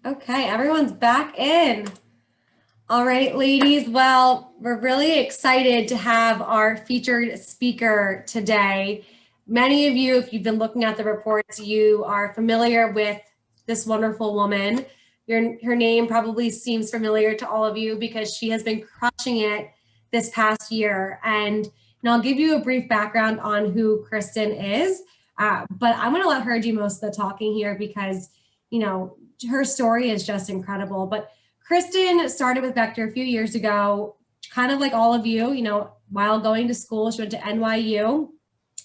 Okay, everyone's back in. All right, ladies. Well, we're really excited to have our featured speaker today. Many of you, if you've been looking at the reports, you are familiar with this wonderful woman. Her name probably seems familiar to all of you because she has been crushing it this past year. And I'll give you a brief background on who Kristin is, but I'm going to let her do most of the talking here because, her story is just incredible. But Kristin started with Vector a few years ago, kind of like all of you, while going to school. She went to NYU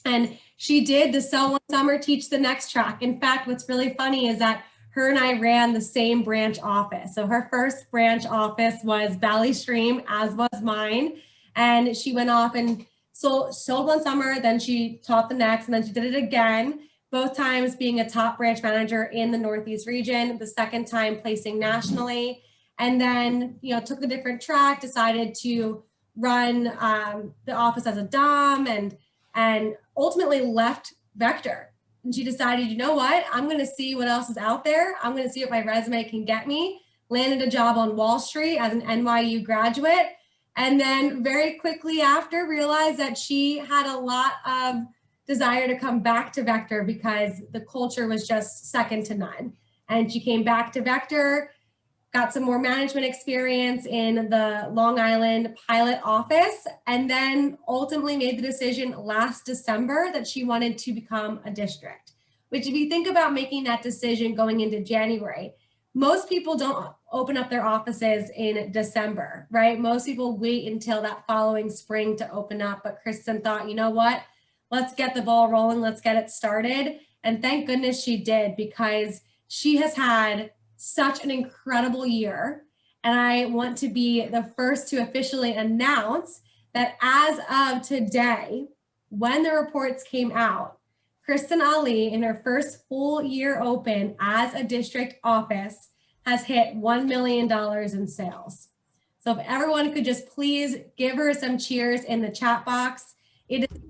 and she did the Sell One Summer, Teach the Next track. In fact, what's really funny is that her and I ran the same branch office. So her first branch office was Valley Stream, as was mine. And she went off and sold one summer, then she taught the next, and then she did it again, both times being a top branch manager in the Northeast region, the second time placing nationally. And then, took a different track, decided to run the office as a Dom, and ultimately left Vector. And she decided, you know what, I'm going to see what else is out there. I'm going to see what my resume can get me. Landed a job on Wall Street as an NYU graduate. And then very quickly after realized that she had a lot of desire to come back to Vector because the culture was just second to none. And she came back to Vector, got some more management experience in the Long Island pilot office, and then ultimately made the decision last December that she wanted to become a district, which if you think about making that decision going into January, most people don't open up their offices in December, right? Most people wait until that following spring to open up, but Kristin thought, you know what? Let's get the ball rolling. Let's get it started. And thank goodness she did, because she has had such an incredible year. And I want to be the first to officially announce that as of today, when the reports came out, Kristin Ali, in her first full year open as a district office, has hit $1 million in sales. So if everyone could just please give her some cheers in the chat box. It is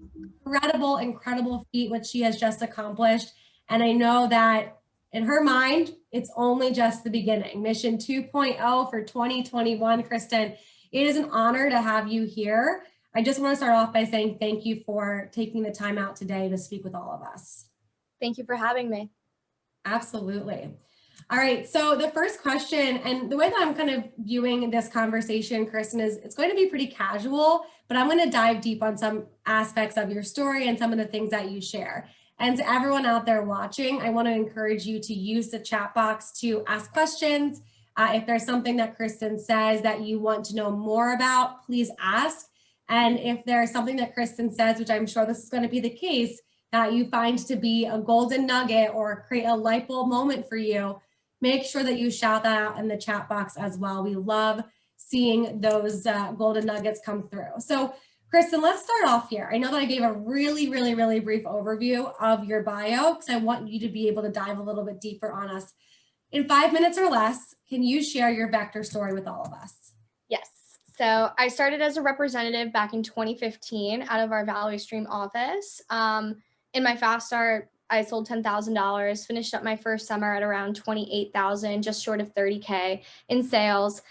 incredible feat what she has just accomplished. And I know that in her mind, it's only just the beginning. Mission 2.0 for 2021, Kristin, it is an honor to have you here. I just want to start off by saying thank you for taking the time out today to speak with all of us. Thank you for having me. Absolutely. All right, so the first question, and the way that I'm kind of viewing this conversation, Kristin, is it's going to be pretty casual, but I'm going to dive deep on some aspects of your story and some of the things that you share. And to everyone out there watching, I want to encourage you to use the chat box to ask questions. If there's something that Kristin says that you want to know more about, please ask. And if there's something that Kristin says, which I'm sure this is going to be the case, that you find to be a golden nugget or create a light bulb moment for you, make sure that you shout that out in the chat box as well. We love seeing those golden nuggets come through. So Kristin, let's start off here. I know that I gave a really brief overview of your bio because I want you to be able to dive a little bit deeper on us. In 5 minutes or less, can you share your Vector story with all of us? Yes. So I started as a representative back in 2015 out of our Valley Stream office. In my fast start, I sold $10,000, finished up my first summer at around 28,000, just short of 30K in sales,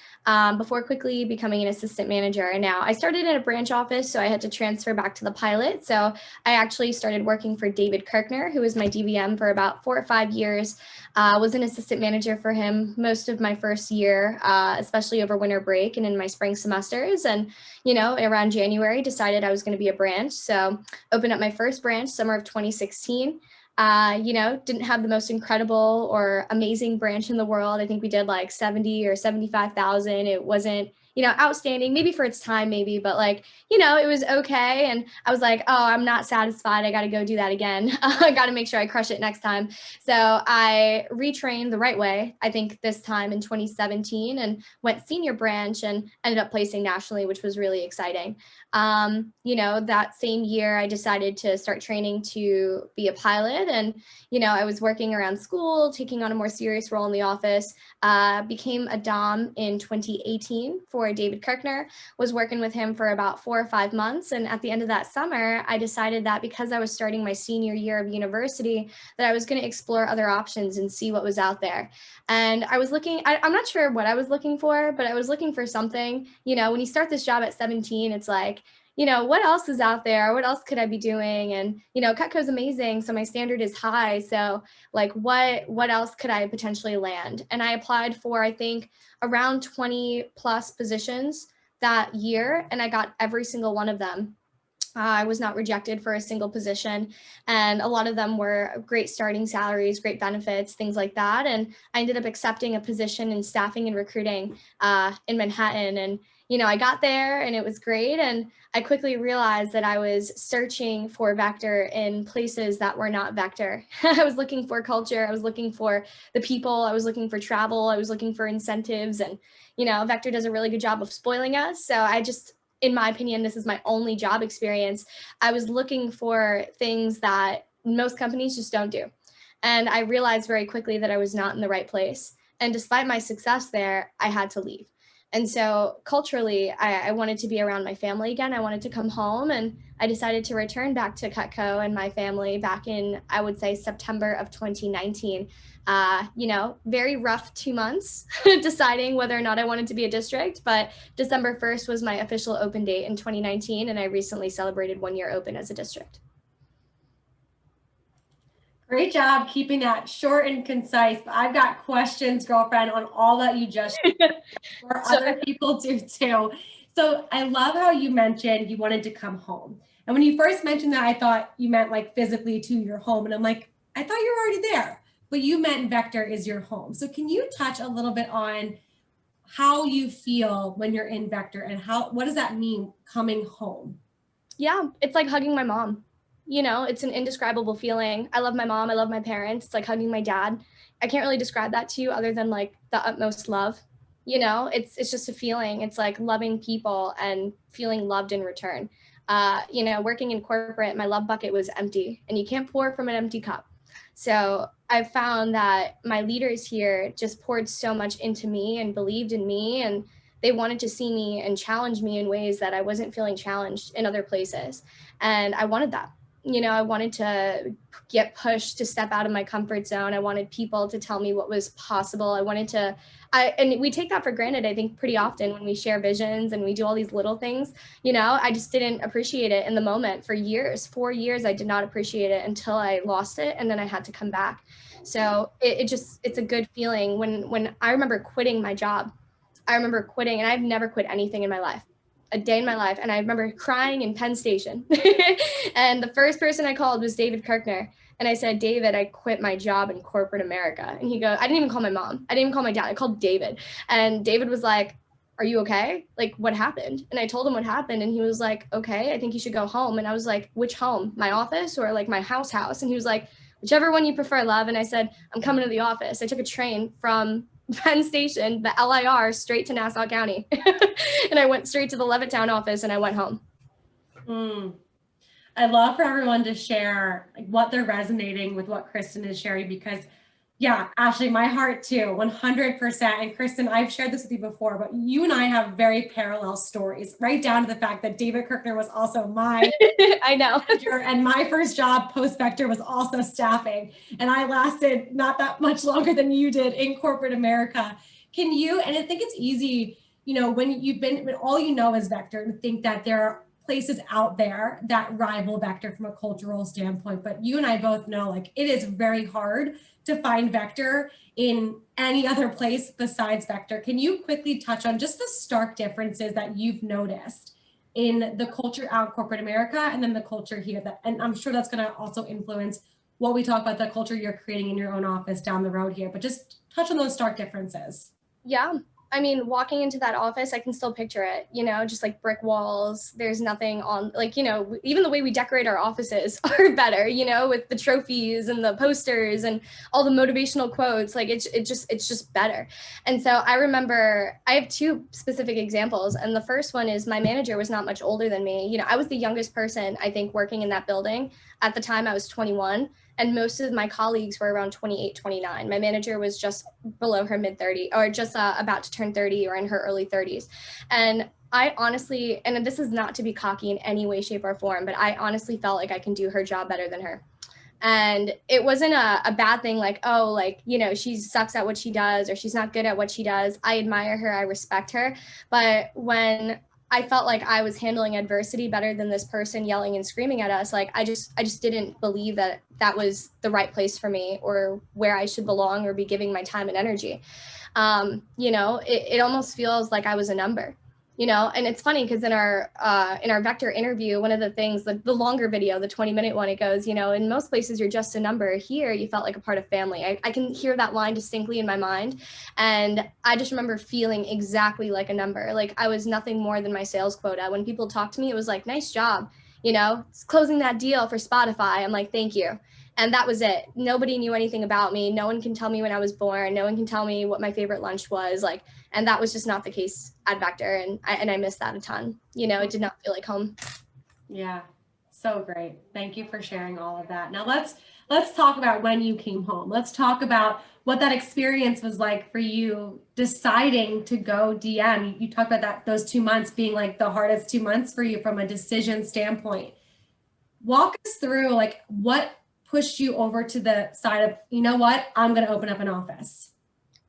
before quickly becoming an assistant manager. And now I started in a branch office, so I had to transfer back to the pilot. So I actually started working for David Kirkner, who was my DVM for about 4 or 5 years. Was an assistant manager for him most of my first year, especially over winter break and in my spring semesters. And, around January, decided I was going to be a branch. So opened up my first branch summer of 2016. Didn't have the most incredible or amazing branch in the world. I think we did like 70 or 75,000. It wasn't, outstanding, maybe for its time, maybe, but it was okay. And I was like, oh, I'm not satisfied. I got to go do that again. I got to make sure I crush it next time. So I retrained the right way, I think this time in 2017, and went senior branch and ended up placing nationally, which was really exciting. That same year, I decided to start training to be a pilot. And, I was working around school, taking on a more serious role in the office, became a Dom in 2018 for for David Kirkner, was working with him for about 4 or 5 months. And at the end of that summer, I decided that because I was starting my senior year of university, that I was going to explore other options and see what was out there. And I was looking, I'm not sure what I was looking for, but I was looking for something. You know, when you start this job at 17, it's like, you know, what else is out there? What else could I be doing? And, you know, Cutco's amazing, so my standard is high. So like, what else could I potentially land? And I applied for, I think, around 20 plus positions that year, and I got every single one of them. I was not rejected for a single position, and a lot of them were great starting salaries, great benefits, things like that. And I ended up accepting a position in staffing and recruiting in Manhattan. And, you know, I got there and it was great. And I quickly realized that I was searching for Vector in places that were not Vector. I was looking for culture. I was looking for the people. I was looking for travel. I was looking for incentives. And, you know, Vector does a really good job of spoiling us. So I just, in my opinion, this is my only job experience. I was looking for things that most companies just don't do. And I realized very quickly that I was not in the right place. And despite my success there, I had to leave. And so culturally, I wanted to be around my family again. I wanted to come home, and I decided to return back to Cutco and my family back in, I would say, September of 2019. You know, very rough 2 months deciding whether or not I wanted to be a district, but December 1st was my official open date in 2019, and I recently celebrated 1 year open as a district. Great job keeping that short and concise. But I've got questions, girlfriend, on all that you just or other people do too. So I love how you mentioned you wanted to come home. And when you first mentioned that, I thought you meant like physically to your home. And I'm like, I thought you were already there, but you meant Vector is your home. So can you touch a little bit on how you feel when you're in Vector, and what does that mean, coming home? Yeah, it's like hugging my mom. You know, it's an indescribable feeling. I love my mom. I love my parents. It's like hugging my dad. I can't really describe that to you other than like the utmost love. You know, it's just a feeling. It's like loving people and feeling loved in return. You know, working in corporate, my love bucket was empty, and you can't pour from an empty cup. So I found that my leaders here just poured so much into me and believed in me, and they wanted to see me and challenge me in ways that I wasn't feeling challenged in other places. And I wanted that. You know, I wanted to get pushed to step out of my comfort zone. I wanted people to tell me what was possible. And we take that for granted, I think, pretty often when we share visions and we do all these little things. You know, I just didn't appreciate it in the moment for years. 4 years, I did not appreciate it until I lost it, and then I had to come back. So it's a good feeling when I remember quitting my job. I remember quitting, and I've never quit anything in my life, a day in my life. And I remember crying in Penn Station. And the first person I called was David Kirkner. And I said, David, I quit my job in corporate America. And he goes, I didn't even call my mom. I didn't even call my dad. I called David. And David was like, are you okay? Like, what happened? And I told him what happened. And he was like, okay, I think you should go home. And I was like, which home? My office or like my house? And he was like, whichever one you prefer, love. And I said, I'm coming to the office. I took a train from Penn Station, the LIR, straight to Nassau County. And I went straight to the Levittown office, and I went home. I'd love for everyone to share like what they're resonating with what Kristin is sharing, because yeah, Ashley, my heart too, 100%. And Kristin, I've shared this with you before, but you and I have very parallel stories, right down to the fact that David Kirkner was also my I know. manager, and my first job post-Vector was also staffing. And I lasted not that much longer than you did in corporate America. Can you, and I think it's easy, you know, when all you know is Vector, to think that there are places out there that rival Vector from a cultural standpoint. But you and I both know, like, it is very hard to find Vector in any other place besides Vector. Can you quickly touch on just the stark differences that you've noticed in the culture out in corporate America and then the culture here? And I'm sure that's going to also influence what we talk about, the culture you're creating in your own office down the road here, but just touch on those stark differences. Yeah. I mean, walking into that office, I can still picture it, you know, just like brick walls. There's nothing on, like, you know, even the way we decorate our offices are better, you know, with the trophies and the posters and all the motivational quotes. Like, it's just better. And so I remember, I have two specific examples. And the first one is my manager was not much older than me. You know, I was the youngest person, I think, working in that building. At the time, I was 21. And most of my colleagues were around 28, 29. My manager was just below her mid 30 or just about to turn 30 or in her early 30s. And I honestly, and this is not to be cocky in any way, shape, or form, but I honestly felt like I can do her job better than her. And it wasn't a bad thing, like, oh, like, you know, she sucks at what she does or she's not good at what she does. I admire her, I respect her. But when I felt like I was handling adversity better than this person yelling and screaming at us, like I just didn't believe that that was the right place for me or where I should belong or be giving my time and energy. You know, it almost feels like I was a number. You know, and it's funny because in our Vector interview, one of the things, the longer video, the 20-minute one, it goes, you know, in most places you're just a number. Here you felt like a part of family. I can hear that line distinctly in my mind, and I just remember feeling exactly like a number. Like I was nothing more than my sales quota. When people talked to me, it was like, nice job, you know, it's closing that deal for Spotify. I'm like, thank you. And that was it. Nobody knew anything about me. No one can tell me when I was born. No one can tell me what my favorite lunch was. Like, and that was just not the case at Vector. And I missed that a ton. You know, it did not feel like home. Yeah, so great. Thank you for sharing all of that. Now let's talk about when you came home. Let's talk about what that experience was like for you deciding to go DM. You talked about that, those 2 months being like the hardest 2 months for you from a decision standpoint. Walk us through like what pushed you over to the side of, you know what, I'm going to open up an office.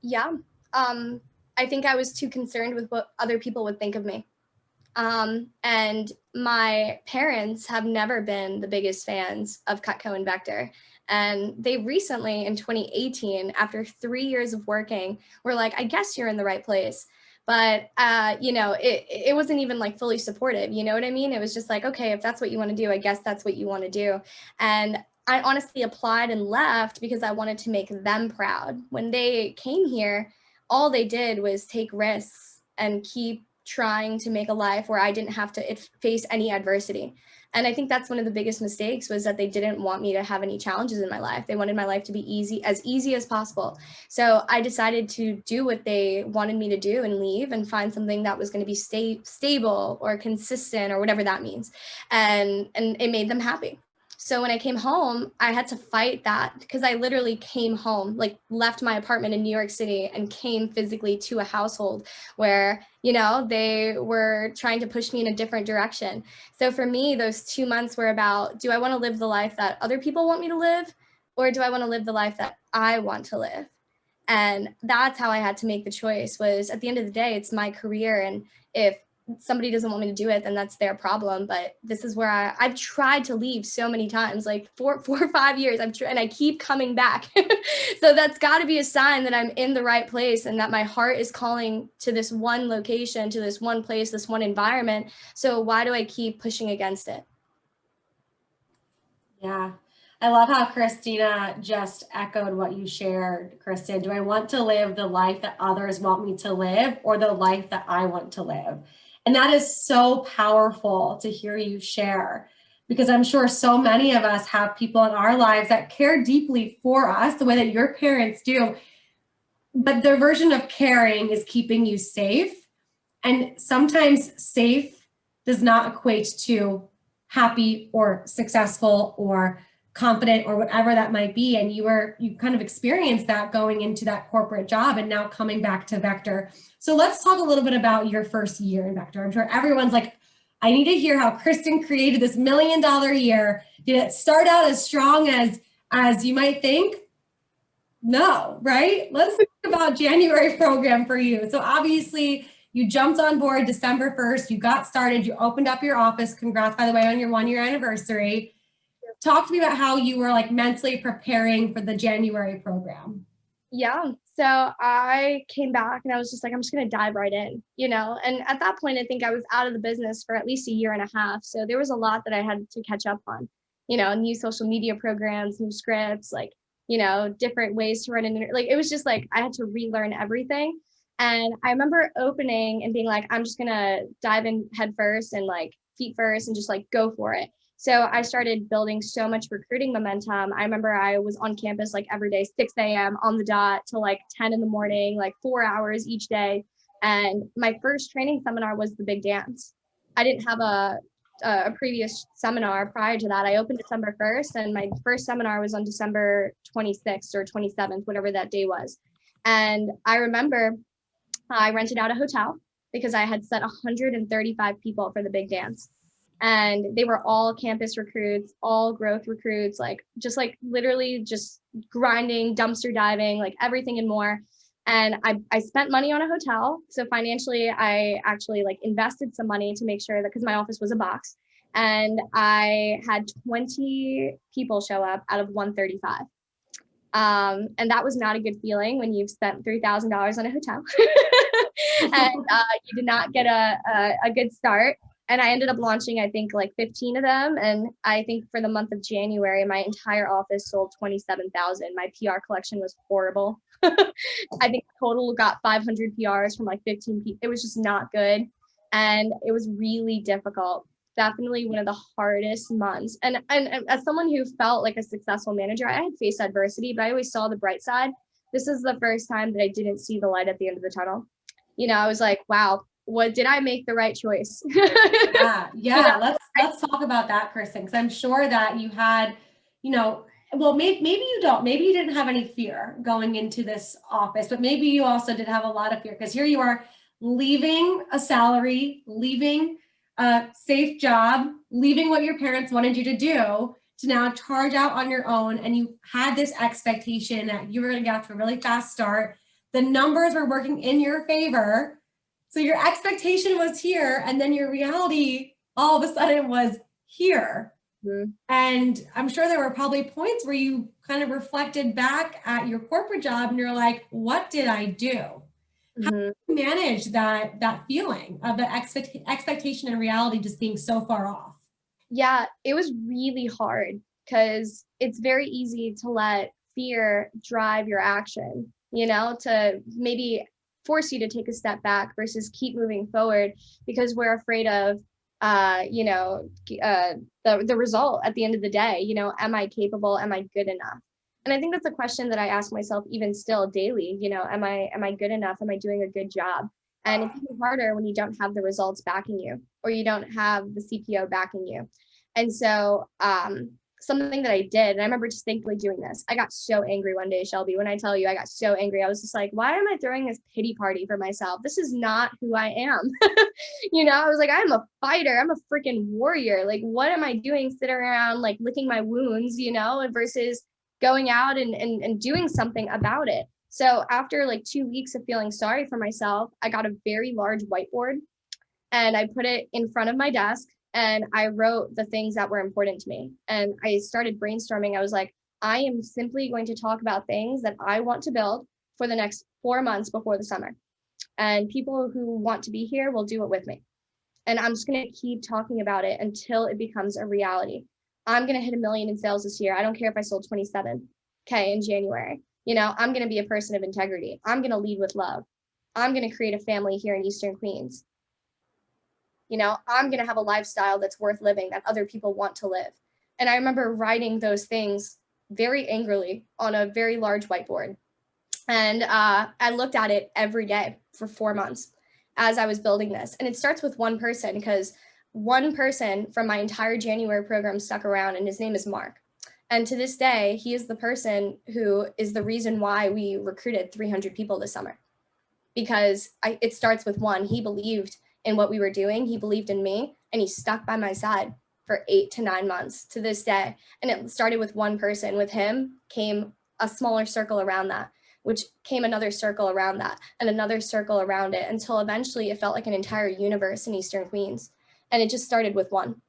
Yeah. I think I was too concerned with what other people would think of me. And my parents have never been the biggest fans of Cutco and Vector. And they recently, in 2018, after 3 years of working, were like, I guess you're in the right place. But, you know, it wasn't even like fully supportive. You know what I mean? It was just like, okay, if that's what you want to do, I guess that's what you want to do. And I honestly applied and left because I wanted to make them proud. When they came here, all they did was take risks and keep trying to make a life where I didn't have to face any adversity. And I think that's one of the biggest mistakes, was that they didn't want me to have any challenges in my life. They wanted my life to be easy as possible. So I decided to do what they wanted me to do and leave and find something that was going to be stable or consistent or whatever that means. And it made them happy. So when I came home, I had to fight that, because I literally came home, like left my apartment in New York City and came physically to a household where, you know, they were trying to push me in a different direction. So for me, those 2 months were about, do I want to live the life that other people want me to live, or do I want to live the life that I want to live? And that's how I had to make the choice. Was at the end of the day, it's my career. And if somebody doesn't want me to do it, then that's their problem. But this is where I've tried to leave so many times, like four or 5 years. And I keep coming back. So that's got to be a sign that I'm in the right place and that my heart is calling to this one location, to this one place, this one environment. So why do I keep pushing against it? Yeah. I love how Christina just echoed what you shared, Kristin. Do I want to live the life that others want me to live, or the life that I want to live? And that is so powerful to hear you share, because I'm sure so many of us have people in our lives that care deeply for us the way that your parents do, but their version of caring is keeping you safe. And sometimes safe does not equate to happy or successful or confident or whatever that might be. And you kind of experienced that going into that corporate job and now coming back to Vector. So let's talk a little bit about your first year in Vector. I'm sure everyone's like, I need to hear how Kristin created this $1 million year. Did it start out as strong as you might think? No, right? Let's think about January program for you. So obviously you jumped on board December 1st, you got started, you opened up your office. Congrats, by the way, on your 1-year anniversary. Talk to me about how you were like mentally preparing for the January program. Yeah. So I came back and I was just like, I'm just going to dive right in, you know? And at that point, I think I was out of the business for at least a year and a half. So there was a lot that I had to catch up on, you know, new social media programs, new scripts, like, you know, different ways to run an, like, it was just like, I had to relearn everything. And I remember opening and being like, I'm just going to dive in head first and like feet first and just like go for it. So I started building so much recruiting momentum. I remember I was on campus like every day, 6 a.m. on the dot till like 10 in the morning, like 4 hours each day. And my first training seminar was the big dance. I didn't have a a previous seminar prior to that. I opened December 1st, and my first seminar was on December 26th or 27th, whatever that day was. And I remember I rented out a hotel because I had set 135 people for the big dance. And they were all campus recruits, all growth recruits, like just like literally just grinding, dumpster diving, like everything and more. And I spent money on a hotel. So financially, I actually like invested some money to make sure that, because my office was a box, and I had 20 people show up out of 135. And that was not a good feeling when you've spent $3,000 on a hotel and you did not get a good start. And I ended up launching, I think, like 15 of them. And I think for the month of January, my entire office sold 27,000. My PR collection was horrible. I think total got 500 PRs from like 15 people. It was just not good. And it was really difficult. Definitely one of the hardest months. And as someone who felt like a successful manager, I had faced adversity, but I always saw the bright side. This is the first time that I didn't see the light at the end of the tunnel. You know, I was like, wow, what did I make the right choice? Yeah. You know? Let's talk about that, Kristin, because I'm sure that you had, you know, well, maybe you don't. Maybe you didn't have any fear going into this office, but maybe you also did have a lot of fear, because here you are leaving a salary, leaving a safe job, leaving what your parents wanted you to do to now charge out on your own. And you had this expectation that you were going to get off to a really fast start. The numbers were working in your favor. So your expectation was here, and then your reality all of a sudden was here. Mm-hmm. And I'm sure there were probably points where you kind of reflected back at your corporate job and you're like, what did I do? How do you manage that feeling of the expectation and reality just being so far off? Yeah, it was really hard, because it's very easy to let fear drive your action, you know, to maybe force you to take a step back versus keep moving forward, because we're afraid of the result at the end of the day. You know, am I capable? Am I good enough? And I think that's a question that I ask myself even still daily. You know, am I good enough? Am I doing a good job? And it's even harder when you don't have the results backing you, or you don't have the CPO backing you. And so something that I did, and I remember distinctly doing this. I got so angry one day, Shelby. When I tell you I got so angry, I was just like, why am I throwing this pity party for myself? This is not who I am. You know, I was like, I'm a fighter. I'm a freaking warrior. Like, what am I doing sitting around like licking my wounds, you know, versus going out and doing something about it. So after like 2 weeks of feeling sorry for myself, I got a very large whiteboard and I put it in front of my desk. And I wrote the things that were important to me. And I started brainstorming. I was like, I am simply going to talk about things that I want to build for the next 4 months before the summer. And people who want to be here will do it with me. And I'm just going to keep talking about it until it becomes a reality. I'm going to hit 1 million in sales this year. I don't care if I sold 27K in January. You know, I'm going to be a person of integrity. I'm going to lead with love. I'm going to create a family here in Eastern Queens. You know, I'm going to have a lifestyle that's worth living, that other people want to live. And I remember writing those things very angrily on a very large whiteboard. And I looked at it every day for 4 months as I was building this. And it starts with one person, because one person from my entire January program stuck around, and his name is Mark. And to this day, he is the person who is the reason why we recruited 300 people this summer. Because it starts with one. He believed in what we were doing. He believed in me, and he stuck by my side for 8 to 9 months to this day. And it started with one person. With him came a smaller circle around that, which came another circle around that, and another circle around it, until eventually it felt like an entire universe in Eastern Queens. And it just started with one.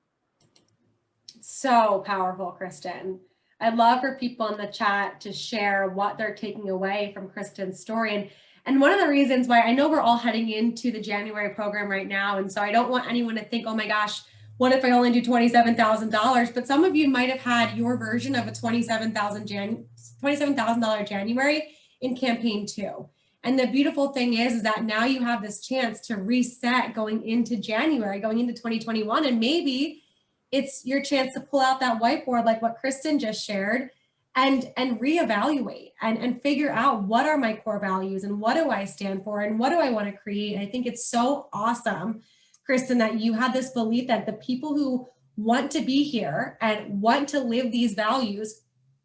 So powerful, Kristin. I'd love for people in the chat to share what they're taking away from Kristin's story. And one of the reasons why, I know we're all heading into the January program right now, and so I don't want anyone to think, oh my gosh, what if I only do $27,000? But some of you might have had your version of a $27,000 January in campaign 2. And the beautiful thing is that now you have this chance to reset going into January, going into 2021, and maybe it's your chance to pull out that whiteboard like what Kristin just shared, and reevaluate and figure out, what are my core values and what do I stand for and what do I want to create. I think it's so awesome. Kristin, that you had this belief that the people who want to be here and want to live these values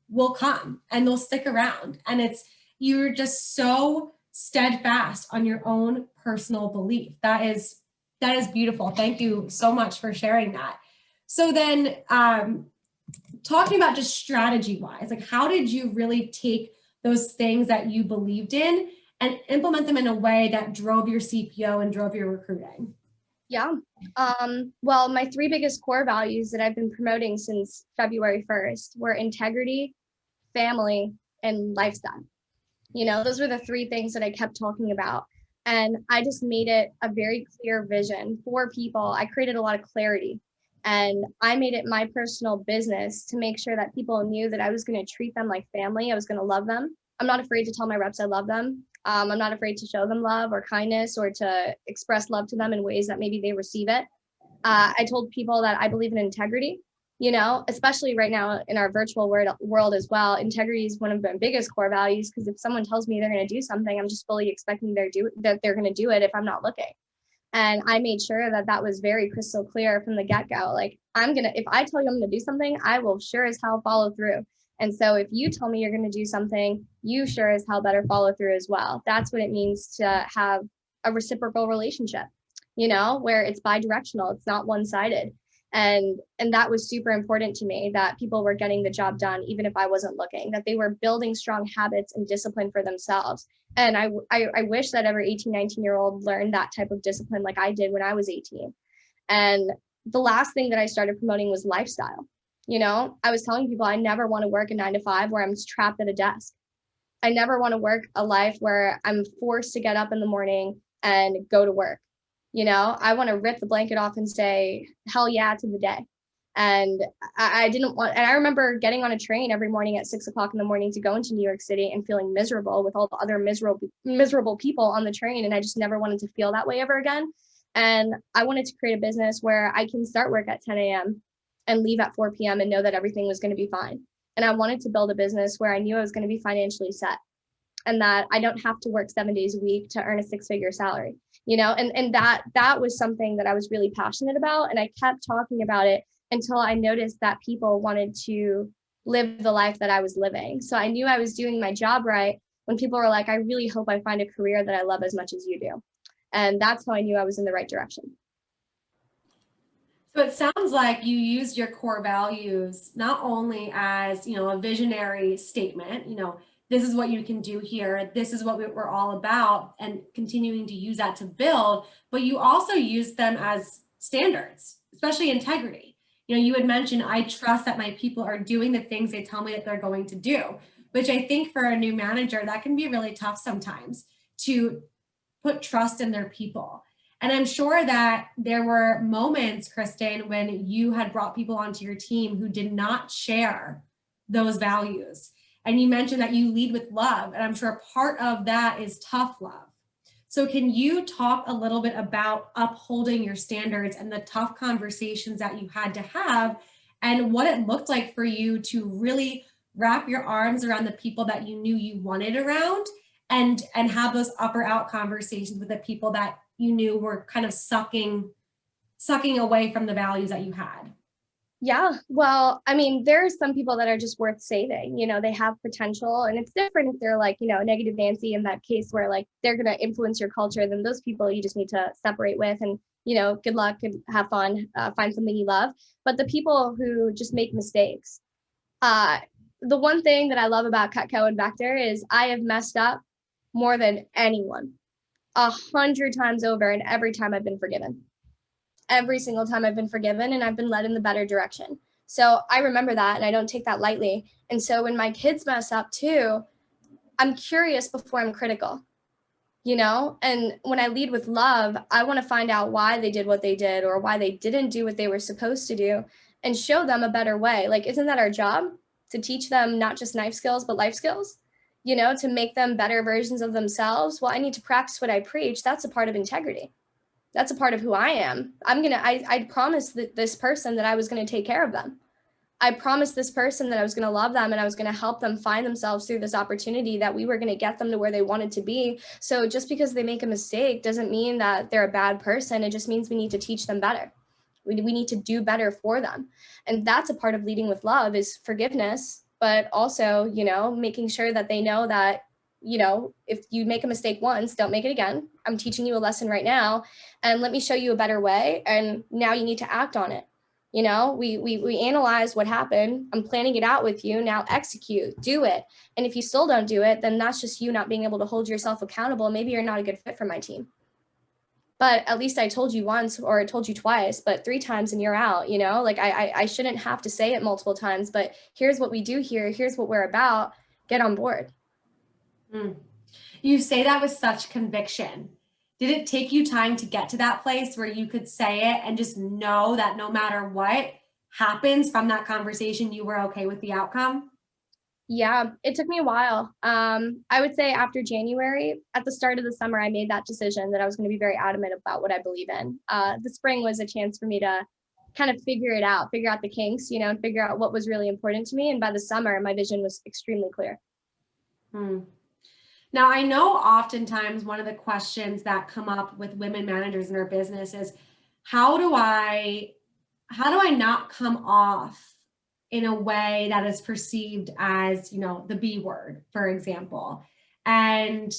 will come and they'll stick around. And you're just so steadfast on your own personal belief. That is beautiful. Thank you so much for sharing that. So then talking about just strategy wise, like how did you really take those things that you believed in and implement them in a way that drove your CPO and drove your recruiting? Yeah. Well, my 3 biggest core values that I've been promoting since February 1st were integrity, family, and lifestyle. Those were the 3 things that I kept talking about. And I just made it a very clear vision for people. I created a lot of clarity, and I made it my personal business to make sure that people knew that I was going to treat them like family. I was going to love them. I'm not afraid to tell my reps I love them. I'm not afraid to show them love or kindness or to express love to them in ways that maybe they receive it. I told people that I believe in integrity, especially right now in our virtual world as well. Integrity is one of my biggest core values, because if someone tells me they're going to do something, I'm just fully expecting that they're going to do it if I'm not looking. And I made sure that that was very crystal clear from the get-go. Like, if I tell you I'm going to do something, I will sure as hell follow through. And so if you tell me you're going to do something, you sure as hell better follow through as well. That's what it means to have a reciprocal relationship, where it's bi-directional, it's not one-sided. And that was super important to me, that people were getting the job done, even if I wasn't looking, that they were building strong habits and discipline for themselves. And I wish that every 18, 19-year-old learned that type of discipline like I did when I was 18. And the last thing that I started promoting was lifestyle. I was telling people I never want to work a 9-to-5 where I'm trapped at a desk. I never want to work a life where I'm forced to get up in the morning and go to work. I want to rip the blanket off and say, hell yeah to the day. And I didn't want, and I remember getting on a train every morning at 6 o'clock in the morning to go into New York City and feeling miserable with all the other miserable people on the train. And I just never wanted to feel that way ever again. And I wanted to create a business where I can start work at 10 a.m. and leave at 4 p.m. and know that everything was going to be fine. And I wanted to build a business where I knew I was going to be financially set, and that I don't have to work 7 days a week to earn a 6-figure salary, and that was something that I was really passionate about. And I kept talking about it until I noticed that people wanted to live the life that I was living. So I knew I was doing my job right when people were like, I really hope I find a career that I love as much as you do. And that's how I knew I was in the right direction. So it sounds like you used your core values not only as, a visionary statement, this is what you can do here, this is what we're all about, and continuing to use that to build, but you also use them as standards, especially integrity. You had mentioned, I trust that my people are doing the things they tell me that they're going to do, which I think for a new manager, that can be really tough sometimes to put trust in their people. And I'm sure that there were moments, Kristin, when you had brought people onto your team who did not share those values. And you mentioned that you lead with love, and I'm sure part of that is tough love. So can you talk a little bit about upholding your standards and the tough conversations that you had to have, and what it looked like for you to really wrap your arms around the people that you knew you wanted around, and have those up or out conversations with the people that you knew were kind of sucking away from the values that you had? Yeah, well, I mean, there are some people that are just worth saving. They have potential, and it's different if they're like, a negative Nancy in that case where like they're going to influence your culture. Then those people you just need to separate with, and good luck and have fun, find something you love. But the people who just make mistakes, the one thing that I love about Cutco and Vector is I have messed up more than anyone, 100 times over, and every time I've been forgiven. Every single time I've been forgiven, and I've been led in the better direction. So I remember that, and I don't take that lightly. And so when my kids mess up too, I'm curious before I'm critical, and when I lead with love, I want to find out why they did what they did, or why they didn't do what they were supposed to do, and show them a better way. Like, isn't that our job, to teach them not just knife skills, but life skills, to make them better versions of themselves? Well, I need to practice what I preach. That's a part of integrity. That's a part of who I am. I promised this person that I was going to take care of them. I promised this person that I was going to love them and I was going to help them find themselves through this opportunity, that we were going to get them to where they wanted to be. So just because they make a mistake doesn't mean that they're a bad person. It just means we need to teach them better. We need to do better for them. And that's a part of leading with love, is forgiveness, but also, making sure that they know that, if you make a mistake once, don't make it again. I'm teaching you a lesson right now, and let me show you a better way. And now you need to act on it. We analyze what happened. I'm planning it out with you. Now execute, do it. And if you still don't do it, then that's just you not being able to hold yourself accountable. Maybe you're not a good fit for my team. But at least I told you once, or I told you twice, but 3 times and you're out, like I shouldn't have to say it multiple times, but here's what we do here. Here's what we're about. Get on board. You say that with such conviction. Did it take you time to get to that place where you could say it and just know that no matter what happens from that conversation, you were okay with the outcome? Yeah, it took me a while. I would say after January, at the start of the summer, I made that decision that I was going to be very adamant about what I believe in. The spring was a chance for me to kind of figure out the kinks, and figure out what was really important to me. And by the summer, my vision was extremely clear. Now, I know oftentimes one of the questions that come up with women managers in our business is, how do I not come off in a way that is perceived as, the B word, for example? And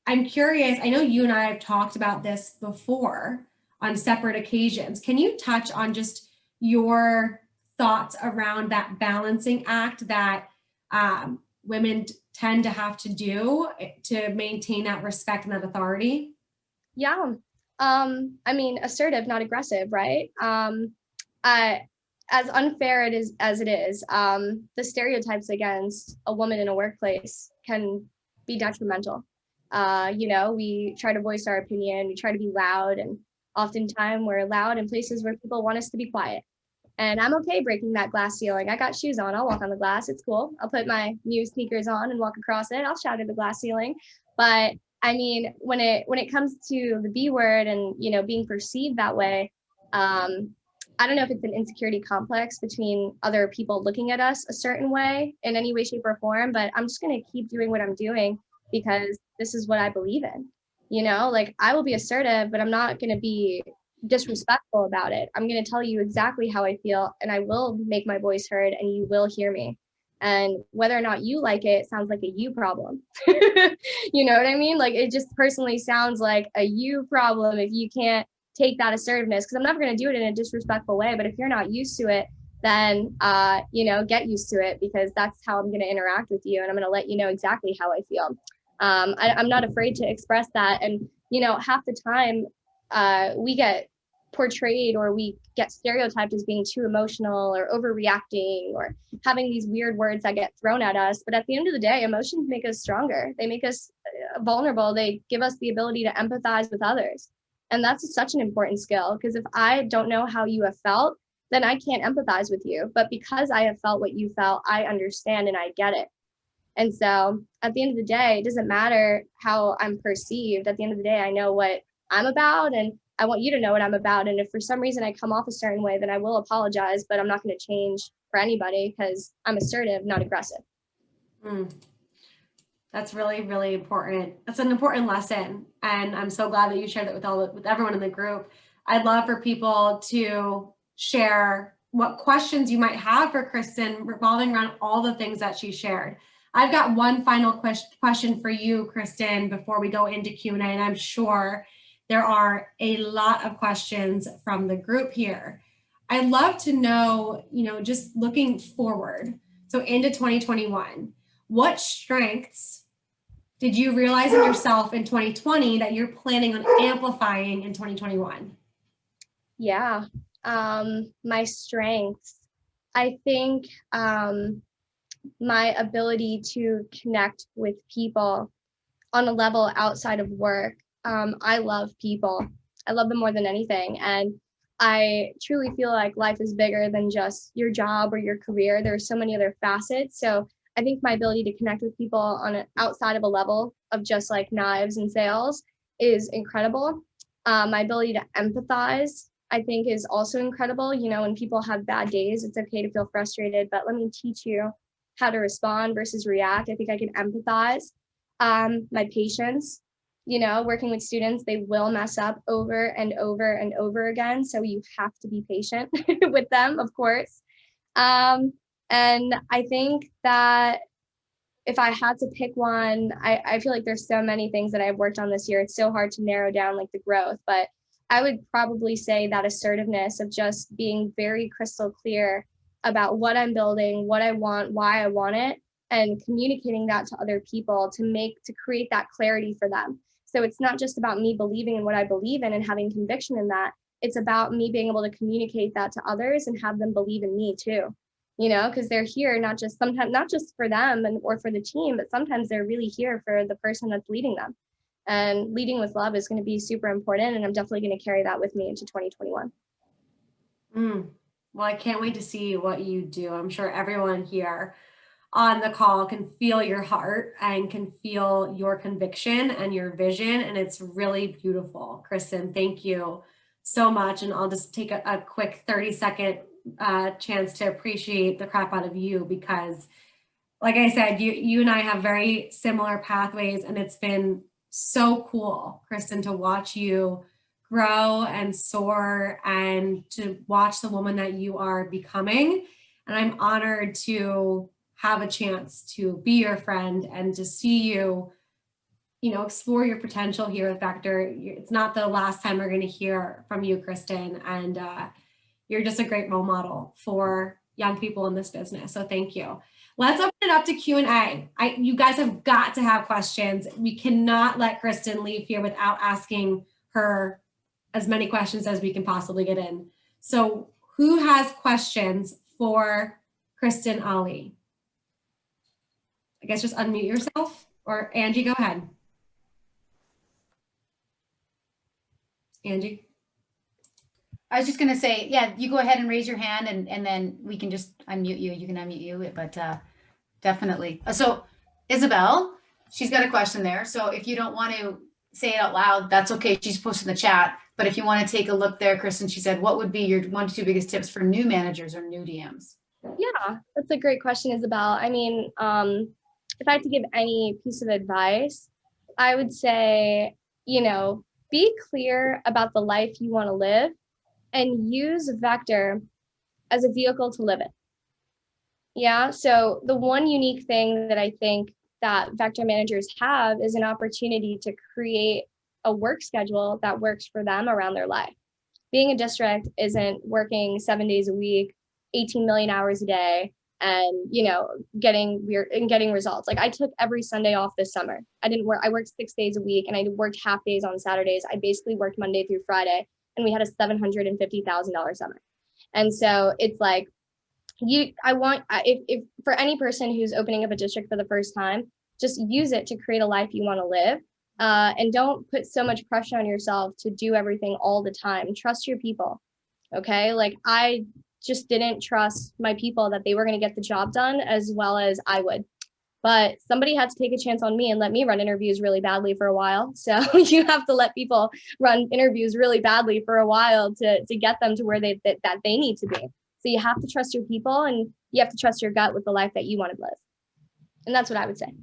I'm curious, I know you and I have talked about this before on separate occasions. Can you touch on just your thoughts around that balancing act that women tend to have to do to maintain that respect and that authority? Yeah. Assertive, not aggressive, right? As unfair as it is, the stereotypes against a woman in a workplace can be detrimental. We try to voice our opinion, we try to be loud, and oftentimes we're loud in places where people want us to be quiet. And I'm okay breaking that glass ceiling. I got shoes on. I'll walk on the glass. It's cool. I'll put my new sneakers on and walk across it. I'll shout at the glass ceiling. But when it comes to the B word and, being perceived that way, I don't know if it's an insecurity complex between other people looking at us a certain way in any way, shape, or form, but I'm just going to keep doing what I'm doing because this is what I believe in. I will be assertive, but I'm not going to be disrespectful about it. I'm going to tell you exactly how I feel, and I will make my voice heard, and you will hear me. And whether or not you like it sounds like a you problem. You know what I mean? Like, it just personally sounds like a you problem if you can't take that assertiveness, because I'm never going to do it in a disrespectful way. But if you're not used to it, then, get used to it, because that's how I'm going to interact with you. And I'm going to let you know exactly how I feel. I'm not afraid to express that. And, half the time we get portrayed, or we get stereotyped as being too emotional or overreacting or having these weird words that get thrown at us. But at the end of the day, emotions make us stronger. They make us vulnerable. They give us the ability to empathize with others. And that's such an important skill, because if I don't know how you have felt, then I can't empathize with you. But because I have felt what you felt, I understand and I get it. And so at the end of the day, it doesn't matter how I'm perceived. At the end of the day, I know what I'm about, and I want you to know what I'm about. And if for some reason I come off a certain way, then I will apologize, but I'm not going to change for anybody, because I'm assertive, not aggressive. That's really, really important. That's an important lesson. And I'm so glad that you shared that with everyone in the group. I'd love for people to share what questions you might have for Kristin revolving around all the things that she shared. I've got one final question for you, Kristin, before we go into Q&A, and I'm sure there are a lot of questions from the group here. I'd love to know, just looking forward, so into 2021, what strengths did you realize in yourself in 2020 that you're planning on amplifying in 2021? Yeah, my strengths. I think my ability to connect with people on a level outside of work. I love people. I love them more than anything. And I truly feel like life is bigger than just your job or your career. There are so many other facets. So I think my ability to connect with people on outside of a level of just like knives and sales is incredible. My ability to empathize. I think is also incredible. You know, when people have bad days, it's okay to feel frustrated, but let me teach you how to respond versus react. I think I can empathize. My patience, you know, working with students, they will mess up over and over and over again. So you have to be patient with them, of course. And I think that if I had to pick one, I feel like there's so many things that I've worked on this year. It's so hard to narrow down like the growth, but I would probably say that assertiveness of just being very crystal clear about what I'm building, what I want, why I want it, and communicating that to other people to create that clarity for them. So it's not just about me believing in what I believe in and having conviction in that. It's about me being able to communicate that to others and have them believe in me too. You know, because they're here not just for them or for the team, but sometimes they're really here for the person that's leading them. And leading with love is going to be super important. And I'm definitely going to carry that with me into 2021. Well, I can't wait to see what you do. I'm sure everyone here on the call can feel your heart and can feel your conviction and your vision. And it's really beautiful. Kristin, thank you so much. And I'll just take a quick 30-second chance to appreciate the crap out of you, because like I said, you and I have very similar pathways, and it's been so cool, Kristin, to watch you grow and soar and to watch the woman that you are becoming. And I'm honored to have a chance to be your friend and to see you, you know, explore your potential here with Vector. It's not the last time we're going to hear from you, Kristin, and you're just a great role model for young people in this business. So thank you. Let's open it up to Q&A. You guys have got to have questions. We cannot let Kristin leave here without asking her as many questions as we can possibly get in. So who has questions for Kristin Ali? I guess just unmute yourself, or Angie, go ahead. Angie? I was just going to say, yeah, you go ahead and raise your hand, and then we can just unmute you. You can unmute you, but definitely. So Isabel, she's got a question there. So if you don't want to say it out loud, that's okay. She's posted in the chat. But if you want to take a look there, Kristin, she said, what would be your 1 to 2 biggest tips for new managers or new DMs? Yeah, that's a great question, Isabel. I mean, if I had to give any piece of advice, I would say, you know, be clear about the life you want to live and use Vector as a vehicle to live it. Yeah, so the one unique thing that I think that Vector managers have is an opportunity to create a work schedule that works for them around their life. Being a district isn't working 7 days a week, 18 million hours a day, and, you know, getting results. Like I took every Sunday off this summer. I worked 6 days a week, and I worked half days on Saturdays. I basically worked Monday through Friday, and we had a $750,000 summer. And so it's like, if for any person who's opening up a district for the first time, just use it to create a life you want to live. And don't put so much pressure on yourself to do everything all the time. Trust your people. Okay. Like I just didn't trust my people that they were going to get the job done as well as I would. But somebody had to take a chance on me and let me run interviews really badly for a while. So you have to let people run interviews really badly for a while to get them to where that they need to be. So you have to trust your people, and you have to trust your gut with the life that you want to live. And that's what I would say.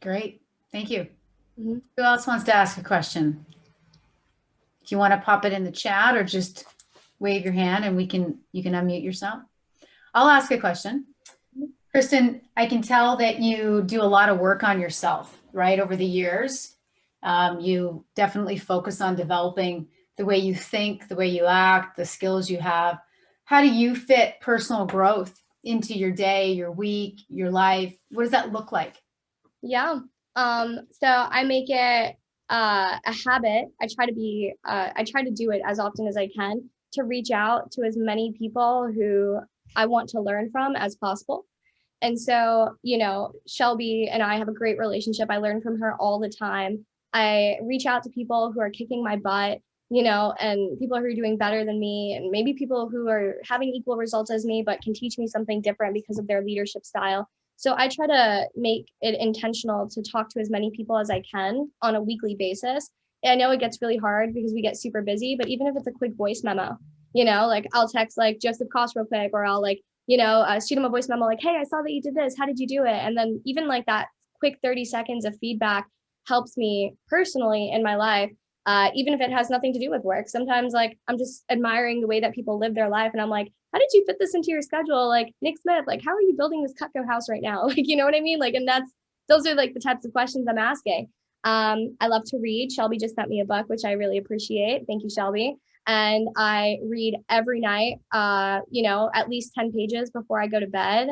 Great. Thank you. Mm-hmm. Who else wants to ask a question? Do you want to pop it in the chat or just wave your hand and you can unmute yourself? I'll ask a question. Kristin, I can tell that you do a lot of work on yourself, right? Over the years, you definitely focus on developing the way you think, the way you act, the skills you have. How do you fit personal growth into your day, your week, your life? What does that look like? Yeah. So I make it a habit. I try to do it as often as I can to reach out to as many people who I want to learn from as possible. And so, you know, Shelby and I have a great relationship. I learn from her all the time. I reach out to people who are kicking my butt, you know, and people who are doing better than me, and maybe people who are having equal results as me, but can teach me something different because of their leadership style. So I try to make it intentional to talk to as many people as I can on a weekly basis I know it gets really hard because we get super busy, but even if it's a quick voice memo, you know, like I'll text like Joseph Koss real quick, or I'll like, you know, shoot him a voice memo like, hey, I saw that you did this. How did you do it? And then even like that quick 30 seconds of feedback helps me personally in my life, even if it has nothing to do with work. Sometimes like I'm just admiring the way that people live their life. And I'm like, how did you fit this into your schedule? Like Nick Smith, like, how are you building this Cutco house right now? Like, you know what I mean? Like, and those are like the types of questions I'm asking. I love to read. Shelby just sent me a book, which I really appreciate. Thank you, Shelby. And I read every night, you know, at least 10 pages before I go to bed.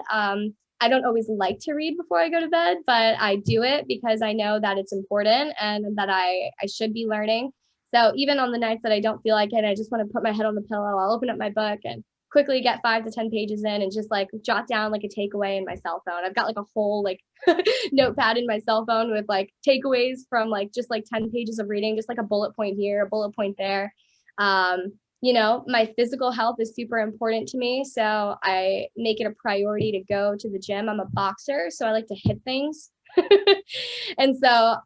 I don't always like to read before I go to bed, but I do it because I know that it's important and that I should be learning. So even on the nights that I don't feel like it, I just want to put my head on the pillow, I'll open up my book and quickly get 5 to 10 pages in and just like jot down like a takeaway in my cell phone. I've got like a whole like notepad in my cell phone with like takeaways from like just like 10 pages of reading, just like a bullet point here, a bullet point there. You know, my physical health is super important to me. So I make it a priority to go to the gym. I'm a boxer, so I like to hit things. And so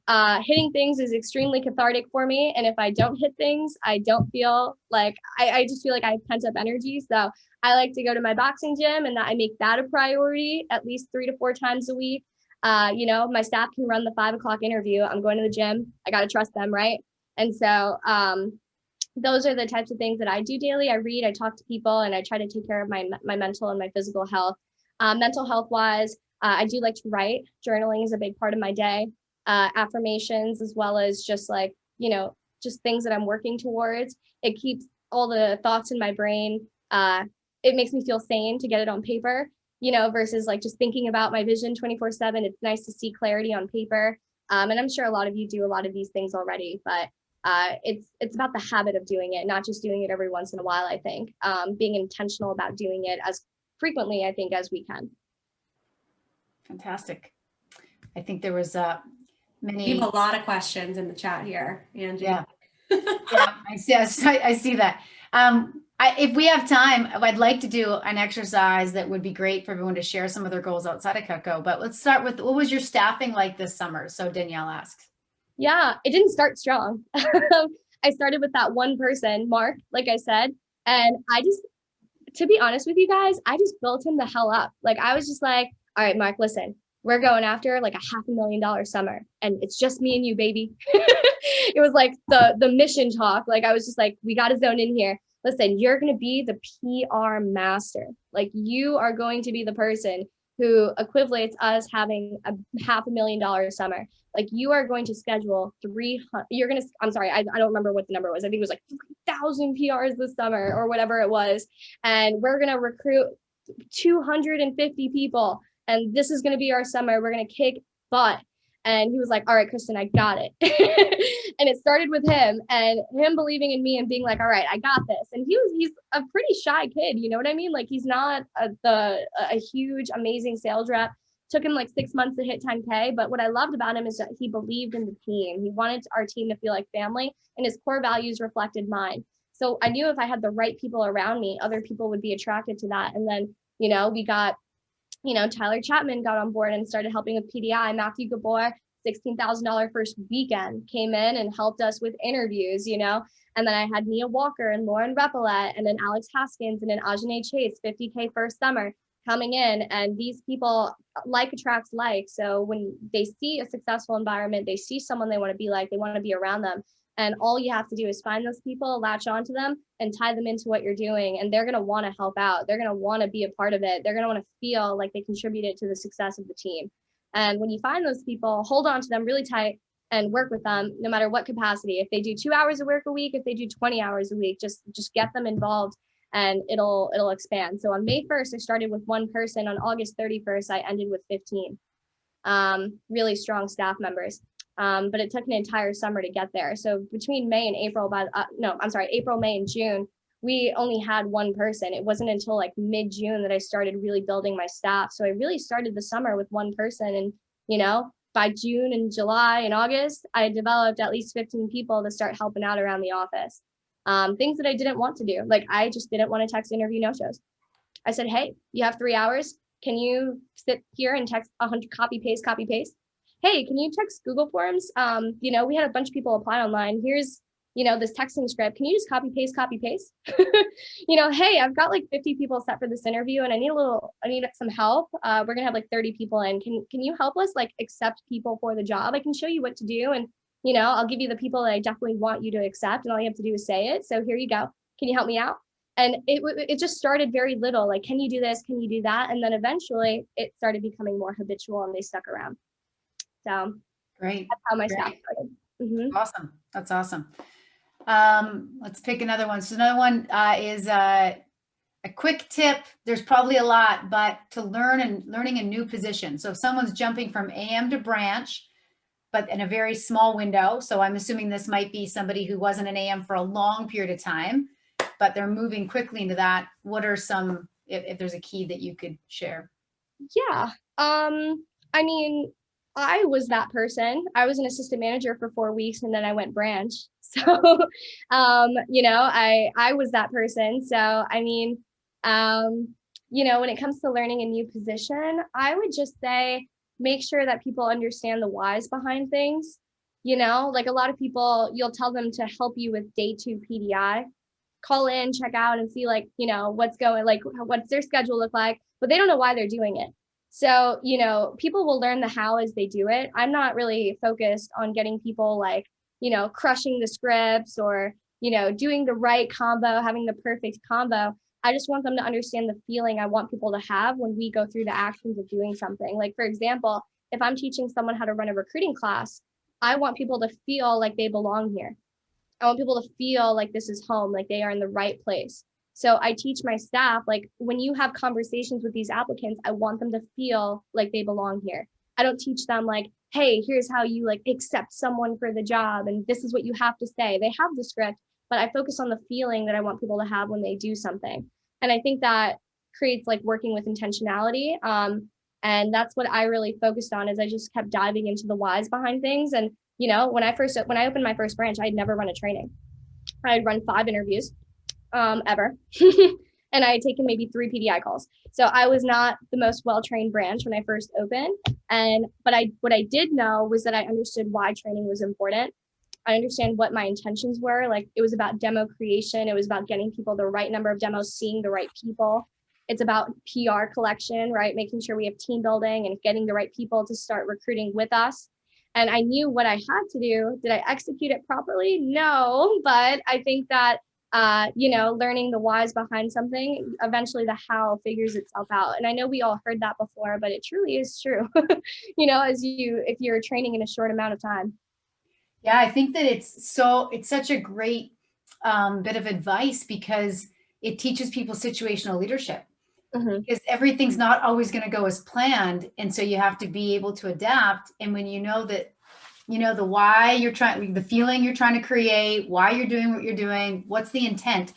hitting things is extremely cathartic for me. And if I don't hit things, I don't feel like, I just feel like I have pent up energy. So I like to go to my boxing gym and that I make that a priority at least 3 to 4 times a week. You know, my staff can run the 5 o'clock interview. I'm going to the gym. I got to trust them, right? And so those are the types of things that I do daily. I read, I talk to people, and I try to take care of my mental and my physical health. Mental health wise, I do like to write. Journaling is a big part of my day. Affirmations, as well as just like, you know, just things that I'm working towards. It keeps all the thoughts in my brain. It makes me feel sane to get it on paper, you know, versus like just thinking about my vision 24/7. It's nice to see clarity on paper. And I'm sure a lot of you do a lot of these things already, but it's about the habit of doing it, not just doing it every once in a while. I think being intentional about doing it as frequently, I think, as we can. Fantastic. I think there was many. We have a lot of questions in the chat here, Angie. Yeah, yeah, I see that. If we have time, I'd like to do an exercise that would be great for everyone to share some of their goals outside of Cutco. But let's start with, what was your staffing like this summer? So Danielle asks. Yeah, it didn't start strong. I started with that one person, Mark, like I said, and I just, to be honest with you guys, I just built him the hell up. Like I was just like, all right, Mark, listen, we're going after like a $500,000 summer and it's just me and you, baby. It was like the mission talk. Like I was just like, we got to zone in here. Listen, you're going to be the PR master. Like you are going to be the person who equates us having a $500,000 summer. Like you are going to schedule 300, I'm sorry, I don't remember what the number was. I think it was like 3,000 PRs this summer or whatever it was. And we're going to recruit 250 people. And this is going to be our summer. We're going to kick butt. And he was like, all right, Kristin, I got it. And it started with him and him believing in me and being like, all right, I got this. And he's a pretty shy kid. You know what I mean? Like he's not a huge, amazing sales rep. Took him like 6 months to hit 10K. But what I loved about him is that he believed in the team. He wanted our team to feel like family, and his core values reflected mine. So I knew if I had the right people around me, other people would be attracted to that. And then, you know, we got, you know, Tyler Chapman got on board and started helping with PDI. Matthew Gabor, $16,000 first weekend, came in and helped us with interviews, you know. And then I had Nia Walker and Lauren Repollet and then Alex Haskins and then Ajane Chase, 50K first summer, coming in. And these people, like attracts like. So when they see a successful environment, they see someone they want to be like, they want to be around them. And all you have to do is find those people, latch onto them, and tie them into what you're doing. And they're going to want to help out. They're going to want to be a part of it. They're going to want to feel like they contributed to the success of the team. And when you find those people, hold on to them really tight and work with them, no matter what capacity. If they do 2 hours of work a week, if they do 20 hours a week, just get them involved and it'll expand. So on May 1st, I started with one person. On August 31st, I ended with 15 really strong staff members. But it took an entire summer to get there. So between May and April, April, May, and June, we only had one person. It wasn't until like mid-June that I started really building my staff. So I really started the summer with one person. And, you know, by June and July and August, I developed at least 15 people to start helping out around the office. Things that I didn't want to do. Like I just didn't want to text interview no-shows. I said, hey, you have 3 hours. Can you sit here and text 100 copy paste? hey, can you text Google Forms? We had a bunch of people apply online. Here's, this texting script. Can you just copy paste? Hey, I've got like 50 people set for this interview and I need some help. We're going to have like 30 people in. Can you help us like accept people for the job? I can show you what to do. And, I'll give you the people that I definitely want you to accept. And all you have to do is say it. So here you go. Can you help me out? And it just started very little, like, can you do this? Can you do that? And then eventually it started becoming more habitual and they stuck around. So Great. that's how my staff started. Mm-hmm. Awesome. That's awesome. Let's pick another one. So another one is a quick tip. There's probably a lot, but to learning a new position. So if someone's jumping from AM to branch, but in a very small window. So I'm assuming this might be somebody who wasn't an AM for a long period of time, but they're moving quickly into that. What are some, if there's a key that you could share? Yeah. I mean, I was that person. I was an assistant manager for 4 weeks and then I went branch. So, I was that person. So, I mean, when it comes to learning a new position, I would just say, make sure that people understand the whys behind things. Like a lot of people, you'll tell them to help you with day 2 PDI, call in, check out and see like, what's their schedule look like, but they don't know why they're doing it. So, people will learn the how as they do it. I'm not really focused on getting people like, crushing the scripts or, doing the right combo, having the perfect combo. I just want them to understand the feeling I want people to have when we go through the actions of doing something. Like, for example, if I'm teaching someone how to run a recruiting class, I want people to feel like they belong here. I want people to feel like this is home, like they are in the right place. So I teach my staff, like when you have conversations with these applicants, I want them to feel like they belong here. I don't teach them like, hey, here's how you like accept someone for the job and this is what you have to say. They have the script, but I focus on the feeling that I want people to have when they do something. And I think that creates like working with intentionality. And that's what I really focused on, is I just kept diving into the whys behind things. And, when I opened my first branch, I'd never run a training. I'd run 5 interviews ever. And I had taken maybe 3 PDI calls. So I was not the most well-trained branch when I first opened. But what I did know was that I understood why training was important. I understand what my intentions were. Like, it was about demo creation. It was about getting people the right number of demos, seeing the right people. It's about PR collection, right? Making sure we have team building and getting the right people to start recruiting with us. And I knew what I had to do. Did I execute it properly? No, but I think that, learning the whys behind something, eventually the how figures itself out. And I know we all heard that before, but it truly is true, if you're training in a short amount of time. Yeah, I think that it's such a great bit of advice, because it teaches people situational leadership. Mm-hmm. Because everything's not always going to go as planned. And so you have to be able to adapt. And when you know that, the why you're trying, the feeling you're trying to create, why you're doing what you're doing, what's the intent,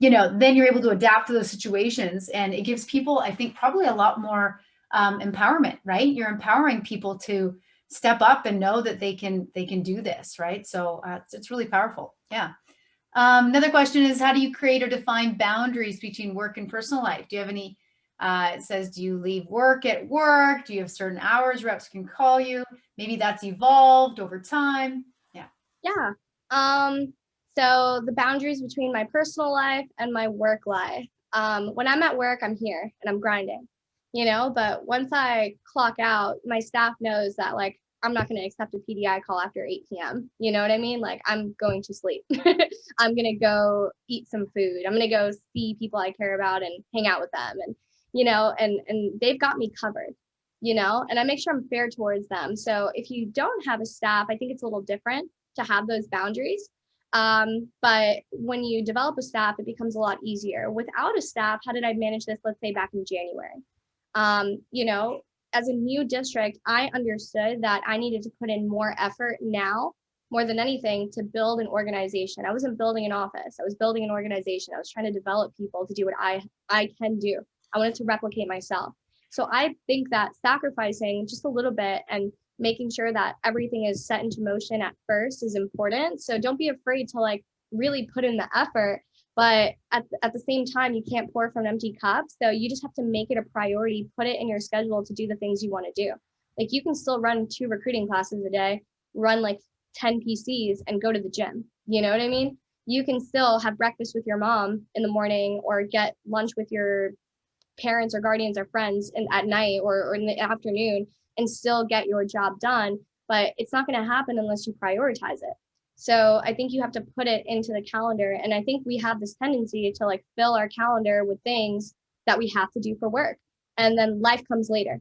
then you're able to adapt to those situations. And it gives people, I think, probably a lot more empowerment, right? You're empowering people to step up and know that they can do this, right? So it's really powerful. Yeah. Another question is, how do you create or define boundaries between work and personal life? Do you have any, it says, do you leave work at work? Do you have certain hours reps can call you? Maybe that's evolved over time. Yeah. Yeah. So the boundaries between my personal life and my work life. When I'm at work, I'm here and I'm grinding, but once I clock out, my staff knows that like, I'm not going to accept a PDI call after 8 p.m. You know what I mean? Like, I'm going to sleep. I'm going to go eat some food. I'm going to go see people I care about and hang out with them. And, and they've got me covered, and I make sure I'm fair towards them. So if you don't have a staff, I think it's a little different to have those boundaries. But when you develop a staff, it becomes a lot easier. Without a staff, how did I manage this? Let's say back in January, as a new district, I understood that I needed to put in more effort now, more than anything, to build an organization. I wasn't building an office. I was building an organization. I was trying to develop people to do what I can do. I wanted to replicate myself. So I think that sacrificing just a little bit and making sure that everything is set into motion at first is important. So don't be afraid to like really put in the effort. But at the same time, you can't pour from an empty cup. So you just have to make it a priority, put it in your schedule to do the things you want to do. Like you can still run 2 recruiting classes a day, run like 10 PCs and go to the gym. You know what I mean? You can still have breakfast with your mom in the morning or get lunch with your parents or guardians or friends at night or in the afternoon and still get your job done. But it's not going to happen unless you prioritize it. So I think you have to put it into the calendar. And I think we have this tendency to like fill our calendar with things that we have to do for work. And then life comes later.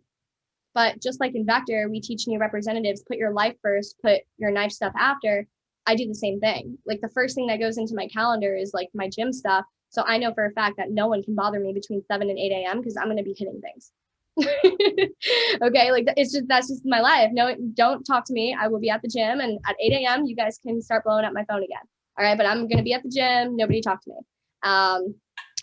But just like in Vector, we teach new representatives, put your life first, put your knife stuff after. I do the same thing. Like the first thing that goes into my calendar is like my gym stuff. So I know for a fact that no one can bother me between 7 and 8 a.m. because I'm going to be hitting things. Okay, like that's just my life. No, don't talk to me. I will be at the gym, and at 8 a.m. you guys can start blowing up my phone again. All right, but I'm going to be at the gym. Nobody talk to me.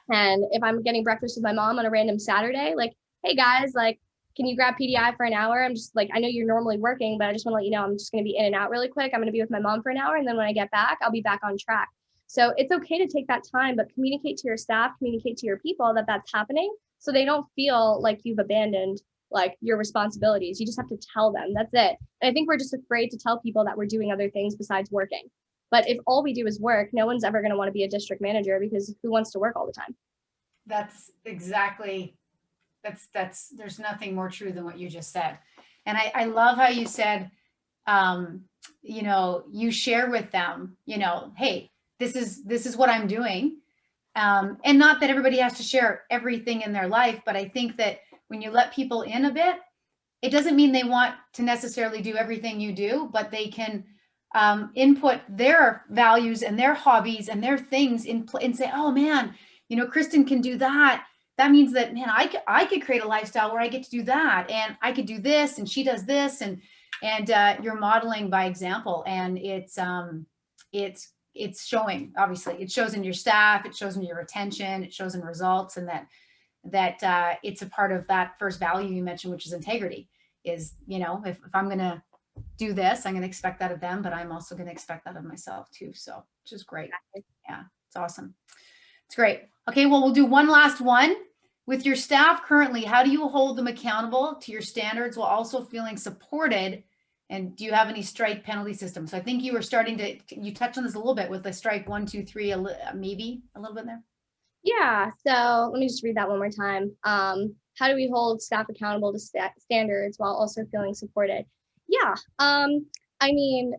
And if I'm getting breakfast with my mom on a random Saturday, like, hey guys, like, can you grab PDI for an hour? I'm just like, I know you're normally working, but I just want to let you know I'm just going to be in and out really quick. I'm going to be with my mom for an hour, and then when I get back, I'll be back on track. So it's okay to take that time, but communicate to your staff, communicate to your people that that's happening, so they don't feel like you've abandoned like your responsibilities. You just have to tell them. That's it. And I think we're just afraid to tell people that we're doing other things besides working. But if all we do is work, no one's ever going to want to be a district manager, because who wants to work all the time? That's exactly, there's nothing more true than what you just said. And I love how you said, you know, you share with them, you know, hey, this is what I'm doing. And not that everybody has to share everything in their life, but I think that when you let people in a bit, it doesn't mean they want to necessarily do everything you do, but they can input their values and their hobbies and their things in and say, oh man, you know, Kristin can do that. That means that, man, I could create a lifestyle where I get to do that, and I could do this, and she does this, and you're modeling by example, and it's showing. Obviously, it shows in your staff, it shows in your retention, it shows in results, and that it's a part of that first value you mentioned, which is integrity. Is, you know, if I'm going to do this, I'm going to expect that of them, but I'm also going to expect that of myself too. So, which is great. Yeah, it's awesome. It's great. Okay, well, we'll do one last one. With your staff currently, how do you hold them accountable to your standards while also feeling supported? And do you have any strike penalty systems? So I think you were starting to, you touched on this a little bit with the strike 1, 2, 3, maybe a little bit there. Yeah, so let me just read that one more time. How do we hold staff accountable to standards while also feeling supported? Yeah, I mean,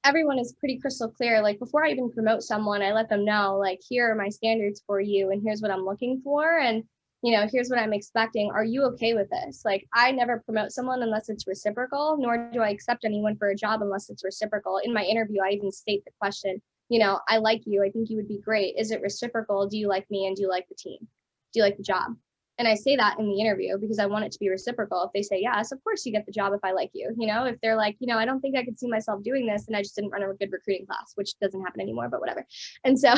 everyone is pretty crystal clear. Like before I even promote someone, I let them know, like, here are my standards for you, and here's what I'm looking for, and you know, here's what I'm expecting. Are you okay with this? Like, I never promote someone unless it's reciprocal, nor do I accept anyone for a job unless it's reciprocal. In my interview, I even state the question, you know, I like you. I think you would be great. Is it reciprocal? Do you like me? And do you like the team? Do you like the job? And I say that in the interview because I want it to be reciprocal. If they say yes, of course you get the job if I like you. You know, if they're like, you know, I don't think I could see myself doing this, and I just didn't run a good recruiting class, which doesn't happen anymore, but whatever. And so,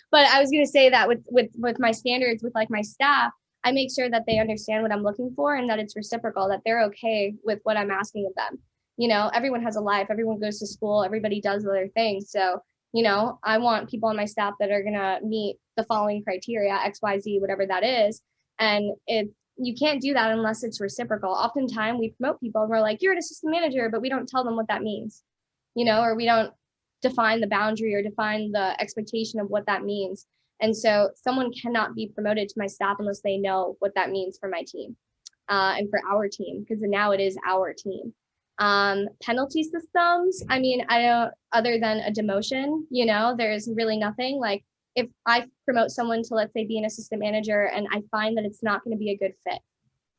but I was going to say that with my standards, with like my staff, I make sure that they understand what I'm looking for and that it's reciprocal, that they're okay with what I'm asking of them. You know, everyone has a life, everyone goes to school, everybody does other things. So, you know, I want people on my staff that are going to meet the following criteria, X, Y, Z, whatever that is. And you can't do that unless it's reciprocal. Oftentimes we promote people and we're like, you're an assistant manager, but we don't tell them what that means, you know, or we don't define the boundary or define the expectation of what that means. And so someone cannot be promoted to my staff unless they know what that means for my team and for our team, because now it is our team. Penalty systems, I mean, I don't, other than a demotion, you know, there's really nothing. Like if I promote someone to, let's say, be an assistant manager and I find that it's not going to be a good fit,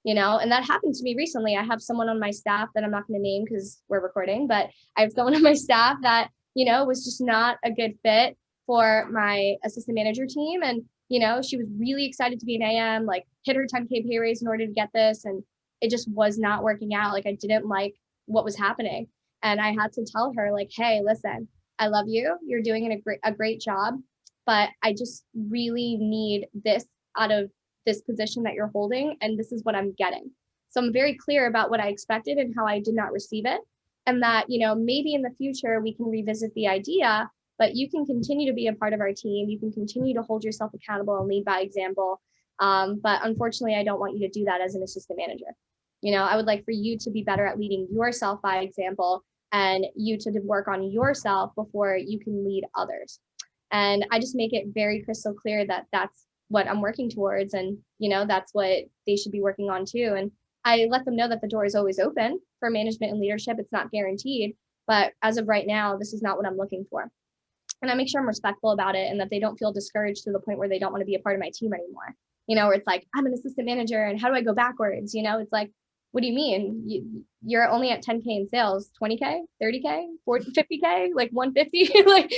you know, and that happened to me recently. I have someone on my staff that I'm not going to name because we're recording, but I have someone on my staff that, you know, was just not a good fit for my assistant manager team. And, you know, she was really excited to be an AM, like hit her 10K pay raise in order to get this. And it just was not working out. Like I didn't like what was happening. And I had to tell her, like, hey, listen, I love you. You're doing a great job, but I just really need this out of this position that you're holding. And this is what I'm getting. So I'm very clear about what I expected and how I did not receive it. And that, you know, maybe in the future we can revisit the idea, but you can continue to be a part of our team. You can continue to hold yourself accountable and lead by example. But unfortunately, I don't want you to do that as an assistant manager. I would like for you to be better at leading yourself by example, and you to work on yourself before you can lead others. And I just make it very crystal clear that that's what I'm working towards. And, that's what they should be working on too. And I let them know that the door is always open for management and leadership. It's not guaranteed, but as of right now, this is not what I'm looking for. And I make sure I'm respectful about it and that they don't feel discouraged to the point where they don't want to be a part of my team anymore. Where it's like, I'm an assistant manager and how do I go backwards? It's like, what do you mean? You're only at 10K in sales, 20K, 30K, 40, 50K, like 150, like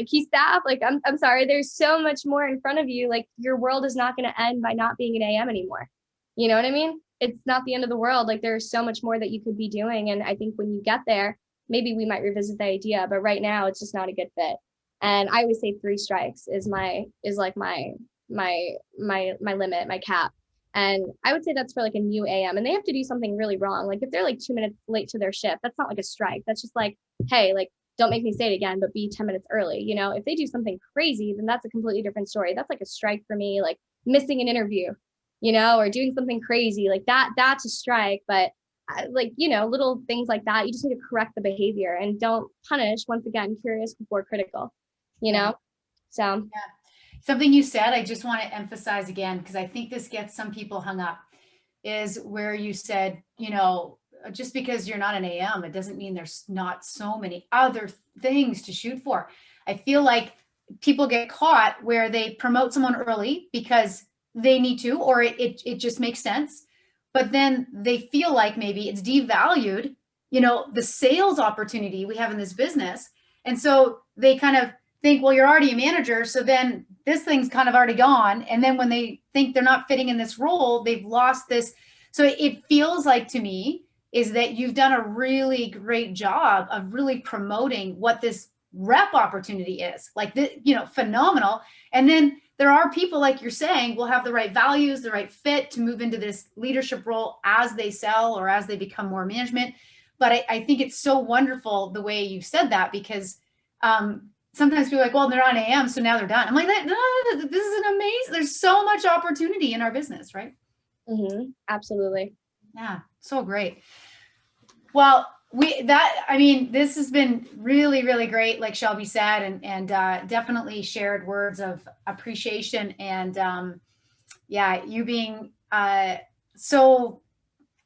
key staff. Like, I'm sorry, there's so much more in front of you. Like, your world is not going to end by not being an AM anymore. You know what I mean? It's not the end of the world. Like, there's so much more that you could be doing. And I think when you get there, maybe we might revisit the idea, but right now it's just not a good fit. And I always say 3 strikes is my limit, my cap. And I would say that's for like a new AM, and they have to do something really wrong. Like if they're like 2 minutes late to their shift, that's not like a strike. That's just like, hey, like, don't make me say it again, but be 10 minutes early. If they do something crazy, then that's a completely different story. That's like a strike for me, like missing an interview, or doing something crazy like that. That's a strike. But little things like that, you just need to correct the behavior and don't punish. Once again, curious before critical, so. Yeah. Something you said, I just want to emphasize again, because I think this gets some people hung up, is where you said, just because you're not an AM, it doesn't mean there's not so many other things to shoot for. I feel like people get caught where they promote someone early because they need to, or it just makes sense. But then they feel like maybe it's devalued, the sales opportunity we have in this business. And so they kind of think, well, you're already a manager, so then this thing's kind of already gone. And then when they think they're not fitting in this role, they've lost this. So it feels like to me is that you've done a really great job of really promoting what this rep opportunity is. Like, phenomenal. And then there are people, like you're saying, will have the right values, the right fit to move into this leadership role as they sell or as they become more management. But I think it's so wonderful the way you said that, because sometimes people are like, well, they're on AM, so now they're done. I'm like, no, this is an amazing, there's so much opportunity in our business, right? Mm-hmm. Absolutely. Yeah, so great. Well, this has been really, really great, like Shelby said, and definitely shared words of appreciation. And you being so,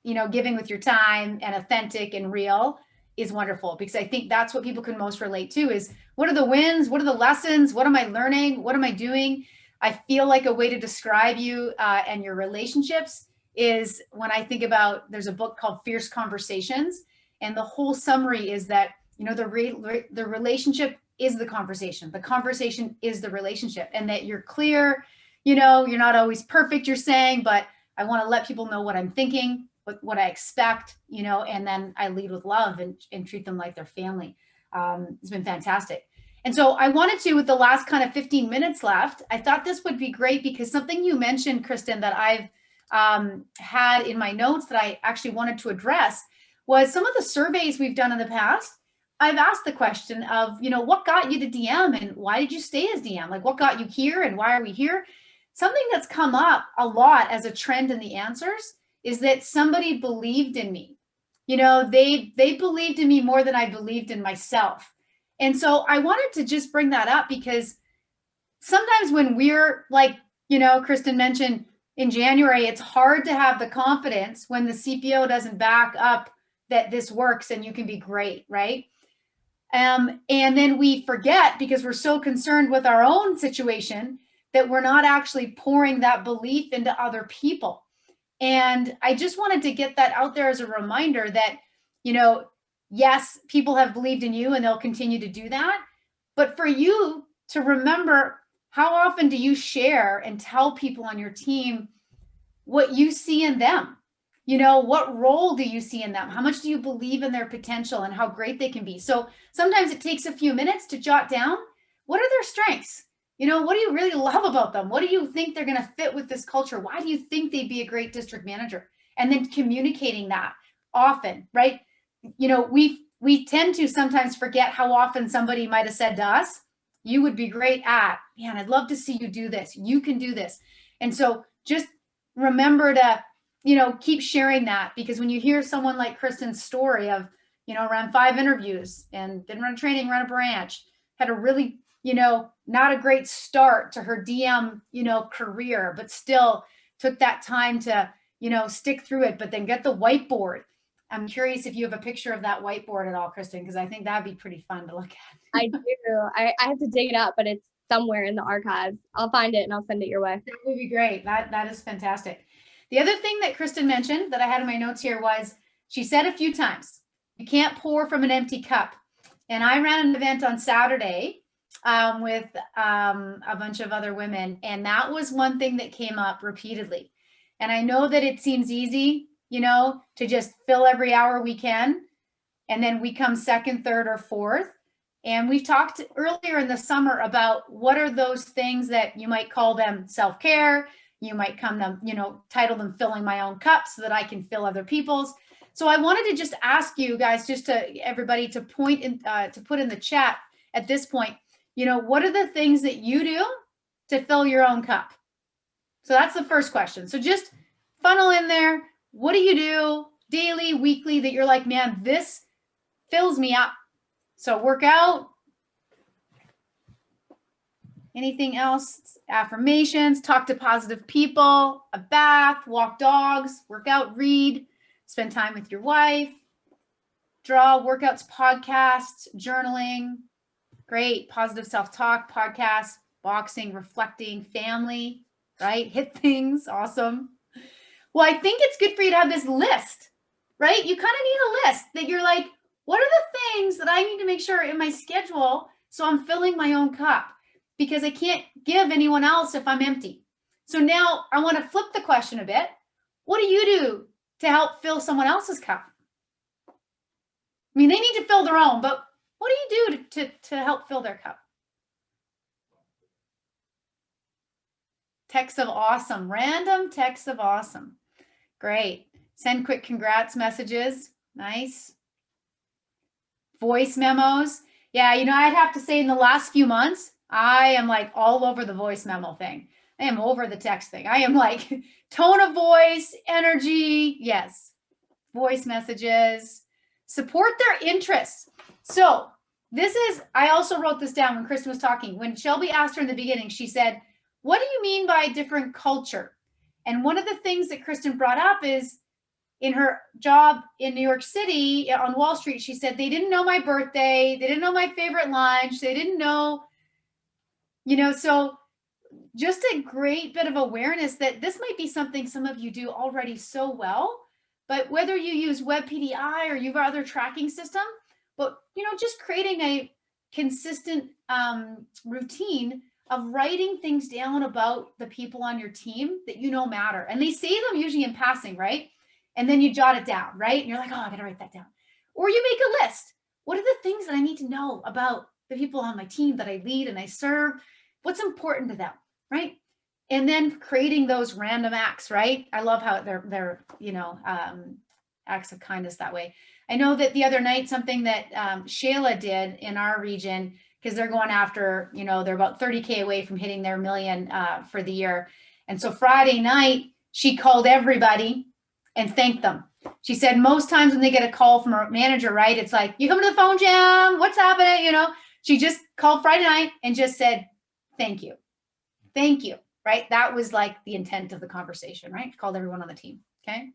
giving with your time and authentic and real is wonderful, because I think that's what people can most relate to is, what are the wins? What are the lessons? What am I learning? What am I doing? I feel like a way to describe you and your relationships is when I think about, there's a book called Fierce Conversations. And the whole summary is that, the relationship is the conversation. The conversation is the relationship, and that you're clear, you're not always perfect, you're saying, but I want to let people know what I'm thinking, what I expect, and then I lead with love and treat them like their family. It's been fantastic. And so I wanted to, with the last kind of 15 minutes left, I thought this would be great, because something you mentioned, Kristin, that I've had in my notes that I actually wanted to address was some of the surveys we've done in the past. I've asked the question of, what got you to DM and why did you stay as DM? Like, what got you here and why are we here? Something that's come up a lot as a trend in the answers is that somebody believed in me. They believed in me more than I believed in myself. And so I wanted to just bring that up, because sometimes when we're like, Kristin mentioned in January, it's hard to have the confidence when the CPO doesn't back up that this works and you can be great, right? And then we forget, because we're so concerned with our own situation, that we're not actually pouring that belief into other people. And I just wanted to get that out there as a reminder that, yes, people have believed in you and they'll continue to do that. But for you to remember, how often do you share and tell people on your team what you see in them? What role do you see in them? How much do you believe in their potential and how great they can be? So sometimes it takes a few minutes to jot down, what are their strengths? What do you really love about them? What do you think they're going to fit with this culture? Why do you think they'd be a great district manager? And then communicating that often, right? We tend to sometimes forget how often somebody might have said to us, you would be great at, man, I'd love to see you do this. You can do this. And so just remember to keep sharing that, because when you hear someone like Kristin's story of, ran 5 interviews and didn't run training, run a branch, had a really, not a great start to her DM, career, but still took that time to, stick through it, but then get the whiteboard. I'm curious if you have a picture of that whiteboard at all, Kristin, because I think that'd be pretty fun to look at. I do. I have to dig it up, but it's somewhere in the archives. I'll find it and I'll send it your way. That would be great. That is fantastic. The other thing that Kristin mentioned that I had in my notes here was, she said a few times, you can't pour from an empty cup. And I ran an event on Saturday with a bunch of other women, and that was one thing that came up repeatedly. And I know that it seems easy, to just fill every hour we can, and then we come second, third, or fourth. And we've talked earlier in the summer about what are those things that you might call them self-care. You might title them filling my own cup so that I can fill other people's. So I wanted to just ask you guys, everybody to point in, to put in the chat at this point, what are the things that you do to fill your own cup? So that's the first question. So just funnel in there. What do you do daily, weekly, that you're like, man, this fills me up? So work out. Anything else? Affirmations, talk to positive people, a bath, walk dogs, work out, read, spend time with your wife, draw, workouts, podcasts, journaling. Great. Positive self-talk, podcasts, boxing, reflecting, family, right? Hit things. Awesome. Well, I think it's good for you to have this list, right? You kind of need a list that you're like, what are the things that I need to make sure in my schedule so I'm filling my own cup? Because I can't give anyone else if I'm empty. So now I want to flip the question a bit. What do you do to help fill someone else's cup? I mean, they need to fill their own, but what do you do to help fill their cup? Texts of awesome, random texts of awesome. Great. Send quick congrats messages. Nice. Voice memos. Yeah, I'd have to say in the last few months, I am like all over the voice memo thing. I am over the text thing. I am like tone of voice, energy. Yes. Voice messages. Support their interests. So I also wrote this down when Kristin was talking. When Shelby asked her in the beginning, she said, what do you mean by different culture? And one of the things that Kristin brought up is in her job in New York City on Wall Street, she said, they didn't know my birthday. They didn't know my favorite lunch. They didn't know, so just a great bit of awareness that this might be something some of you do already so well, but whether you use WebPDI or you have other tracking system, but, just creating a consistent routine of writing things down about the people on your team that matter. And they say them usually in passing, right? And then you jot it down, right? And you're like, oh, I got to write that down. Or you make a list. What are the things that I need to know about the people on my team that I lead and I serve? What's important to them, right? And then creating those random acts, right? I love how they're acts of kindness that way. I know that the other night, something that Shayla did in our region, because they're going after, they're about 30K away from hitting their million for the year. And so Friday night, she called everybody and thanked them. She said most times when they get a call from a manager, right, it's like, you come to the phone jam, what's happening, She just called Friday night and just said, thank you, right? That was like the intent of the conversation, right? Called everyone on the team, okay?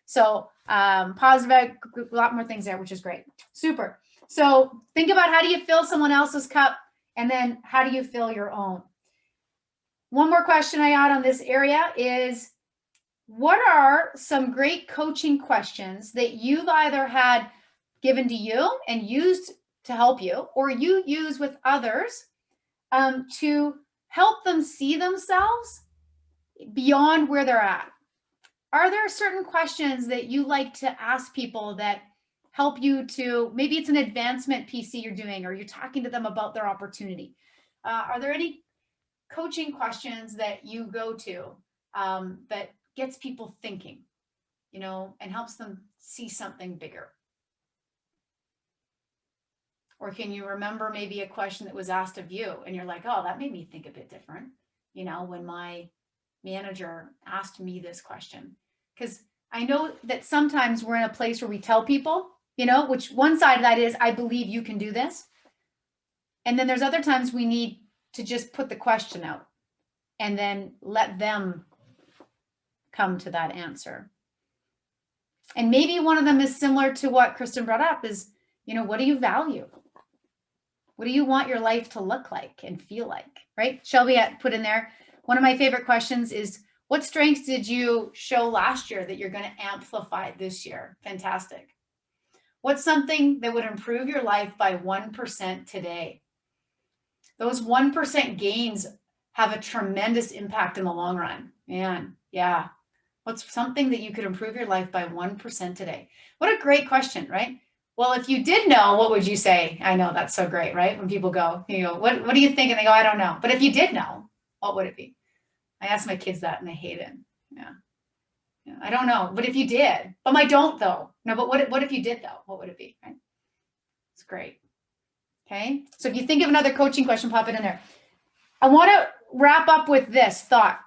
So positive, a lot more things there, which is great. Super. So think about how do you fill someone else's cup, and then how do you fill your own? One more question I got on this area is, what are some great coaching questions that you've either had given to you and used to help you, or you use with others to help them see themselves beyond where they're at? Are there certain questions that you like to ask people that help you to, maybe it's an advancement PC you're doing, or you're talking to them about their opportunity? Are there any coaching questions that you go to that gets people thinking, and helps them see something bigger? Or can you remember maybe a question that was asked of you and you're like, oh, that made me think a bit different, when my manager asked me this question? Because I know that sometimes we're in a place where we tell people, you know, which one side of that is, I believe you can do this. And then there's other times we need to just put the question out and then let them come to that answer. And maybe one of them is similar to what Kristin brought up is, you know, what do you value? What do you want your life to look like and feel like, right? Shelby put in there, one of my favorite questions is, what strengths did you show last year that you're going to amplify this year? Fantastic. What's something that would improve your life by 1% today? Those 1% gains have a tremendous impact in the long run. Man, yeah. What's something that you could improve your life by 1% today? What a great question, right? Well, if you did know, what would you say? I know, that's so great, right? When people go, you know, what do you think? And they go, I don't know. But if you did know, what would it be? I ask my kids that and they hate it. Yeah. I don't know. But if you did, but I don't though. No, but what if you did though? What would it be? Right? It's great. Okay. So if you think of another coaching question, pop it in there. I want to wrap up with this thought.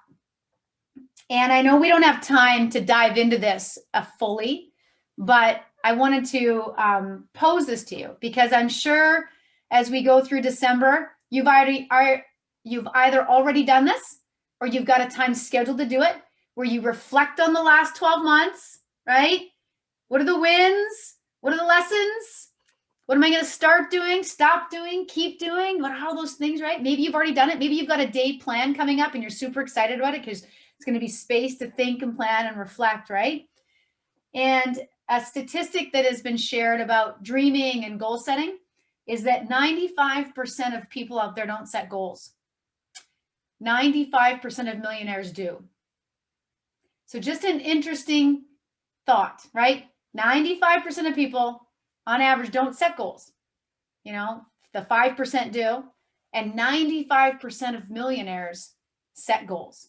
And I know we don't have time to dive into this fully, but I wanted to pose this to you because I'm sure as we go through December, you've either already done this or you've got a time scheduled to do it where you reflect on the last 12 months, right? What are the wins? What are the lessons? What am I going to start doing, stop doing, keep doing? What are all those things, right? Maybe you've already done it. Maybe you've got a day plan coming up and you're super excited about it because it's going to be space to think and plan and reflect, right? And a statistic that has been shared about dreaming and goal setting is that 95% of people out there don't set goals. 95% of millionaires do. So just an interesting thought, right? 95% of people on average don't set goals. You know, the 5% do, and 95% of millionaires set goals.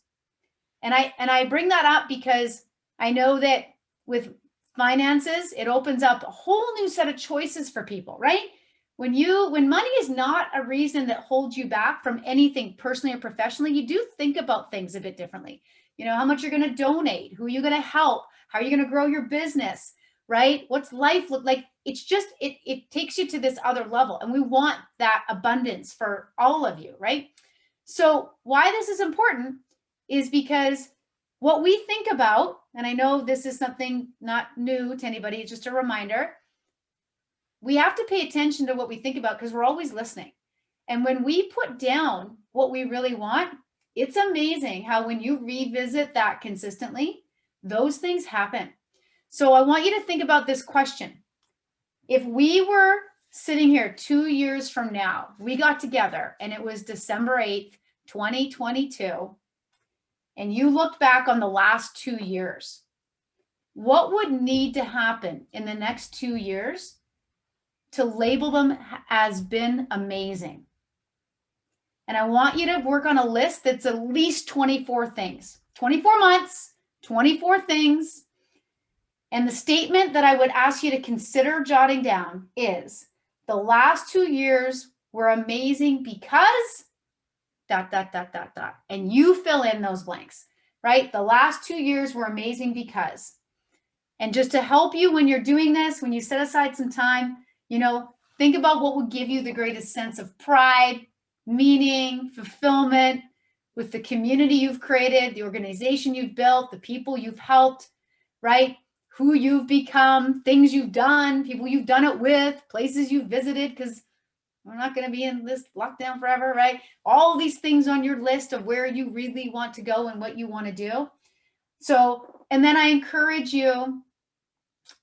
And I bring that up because I know that with finances, it opens up a whole new set of choices for people, right? When money is not a reason that holds you back from anything personally or professionally, you do think about things a bit differently. You know, how much you're going to donate, who are you going to help, how are you going to grow your business, right? What's life look like? It's just, it takes you to this other level. And we want that abundance for all of you, right? So why this is important is because what we think about, and I know this is something not new to anybody, it's just a reminder, we have to pay attention to what we think about because we're always listening. And when we put down what we really want, it's amazing how when you revisit that consistently, those things happen. So I want you to think about this question. If we were sitting here 2 years from now, we got together and it was December 8th, 2022, and you looked back on the last 2 years, what would need to happen in the next 2 years to label them as been amazing? And I want you to work on a list that's at least 24 things, 24 months, 24 things. And the statement that I would ask you to consider jotting down is the last 2 years were amazing because ... And you fill in those blanks, right? The last 2 years were amazing because. And just to help you when you're doing this, when you set aside some time, you know, think about what would give you the greatest sense of pride, meaning, fulfillment with the community you've created, the organization you've built, the people you've helped, right? Who you've become, things you've done, people you've done it with, places you've visited, because we're not going to be in this lockdown forever, right? All these things on your list of where you really want to go and what you want to do. So, and then I encourage you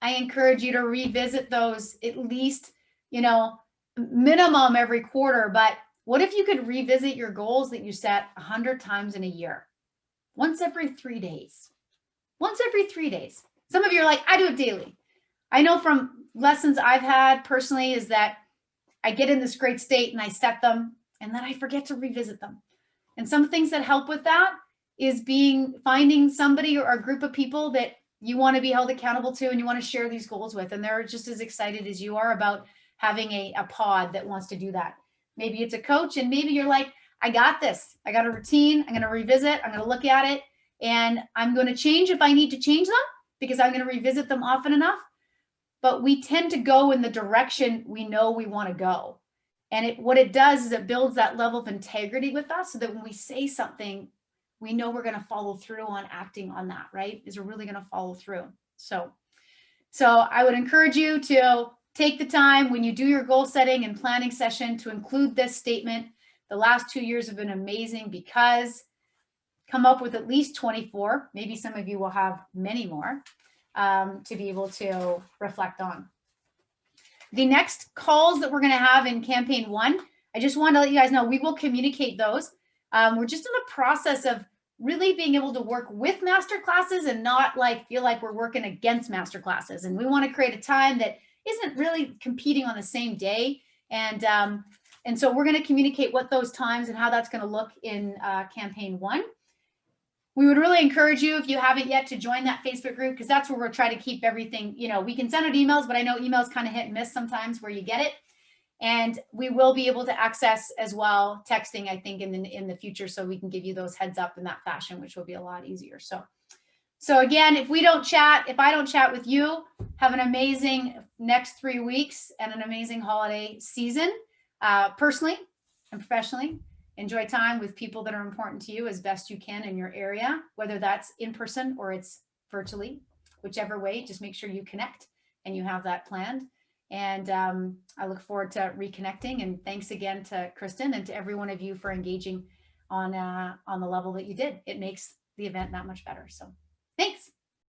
to revisit those at least, you know, minimum every quarter. But what if you could revisit your goals that you set 100 times in a year? Once every 3 days. Once every 3 days. Some of you are like, I do it daily. I know from lessons I've had personally is that I get in this great state and I set them and then I forget to revisit them. And some things that help with that is finding somebody or a group of people that you want to be held accountable to and you want to share these goals with. And they're just as excited as you are about having a pod that wants to do that. Maybe it's a coach and maybe you're like, I got this. I got a routine. I'm going to revisit. I'm going to look at it and I'm going to change if I need to change them because I'm going to revisit them often enough, but we tend to go in the direction we know we want to go. And what it does is it builds that level of integrity with us so that when we say something, we know we're going to follow through on acting on that, right? Is we're really going to follow through. So I would encourage you to take the time when you do your goal setting and planning session to include this statement. The last 2 years have been amazing because come up with at least 24. Maybe some of you will have many more to be able to reflect on. The next calls that we're going to have in campaign 1, I just want to let you guys know we will communicate those. We're just in the process of really being able to work with master classes and not like feel like we're working against master classes. And we want to create a time that isn't really competing on the same day. And so we're going to communicate what those times and how that's going to look in campaign 1. We would really encourage you, if you haven't yet, to join that Facebook group, because that's where we're trying to keep everything, we can send out emails, but I know emails kind of hit and miss sometimes where you get it. And we will be able to access as well texting, I think, in the future, so we can give you those heads up in that fashion, which will be a lot easier. So again, if I don't chat with you, have an amazing next 3 weeks and an amazing holiday season, personally and professionally. Enjoy time with people that are important to you as best you can in your area, whether that's in person or it's virtually, whichever way, just make sure you connect and you have that planned. And I look forward to reconnecting. And thanks again to Kristin and to every one of you for engaging on the level that you did. It makes the event that much better. So thanks.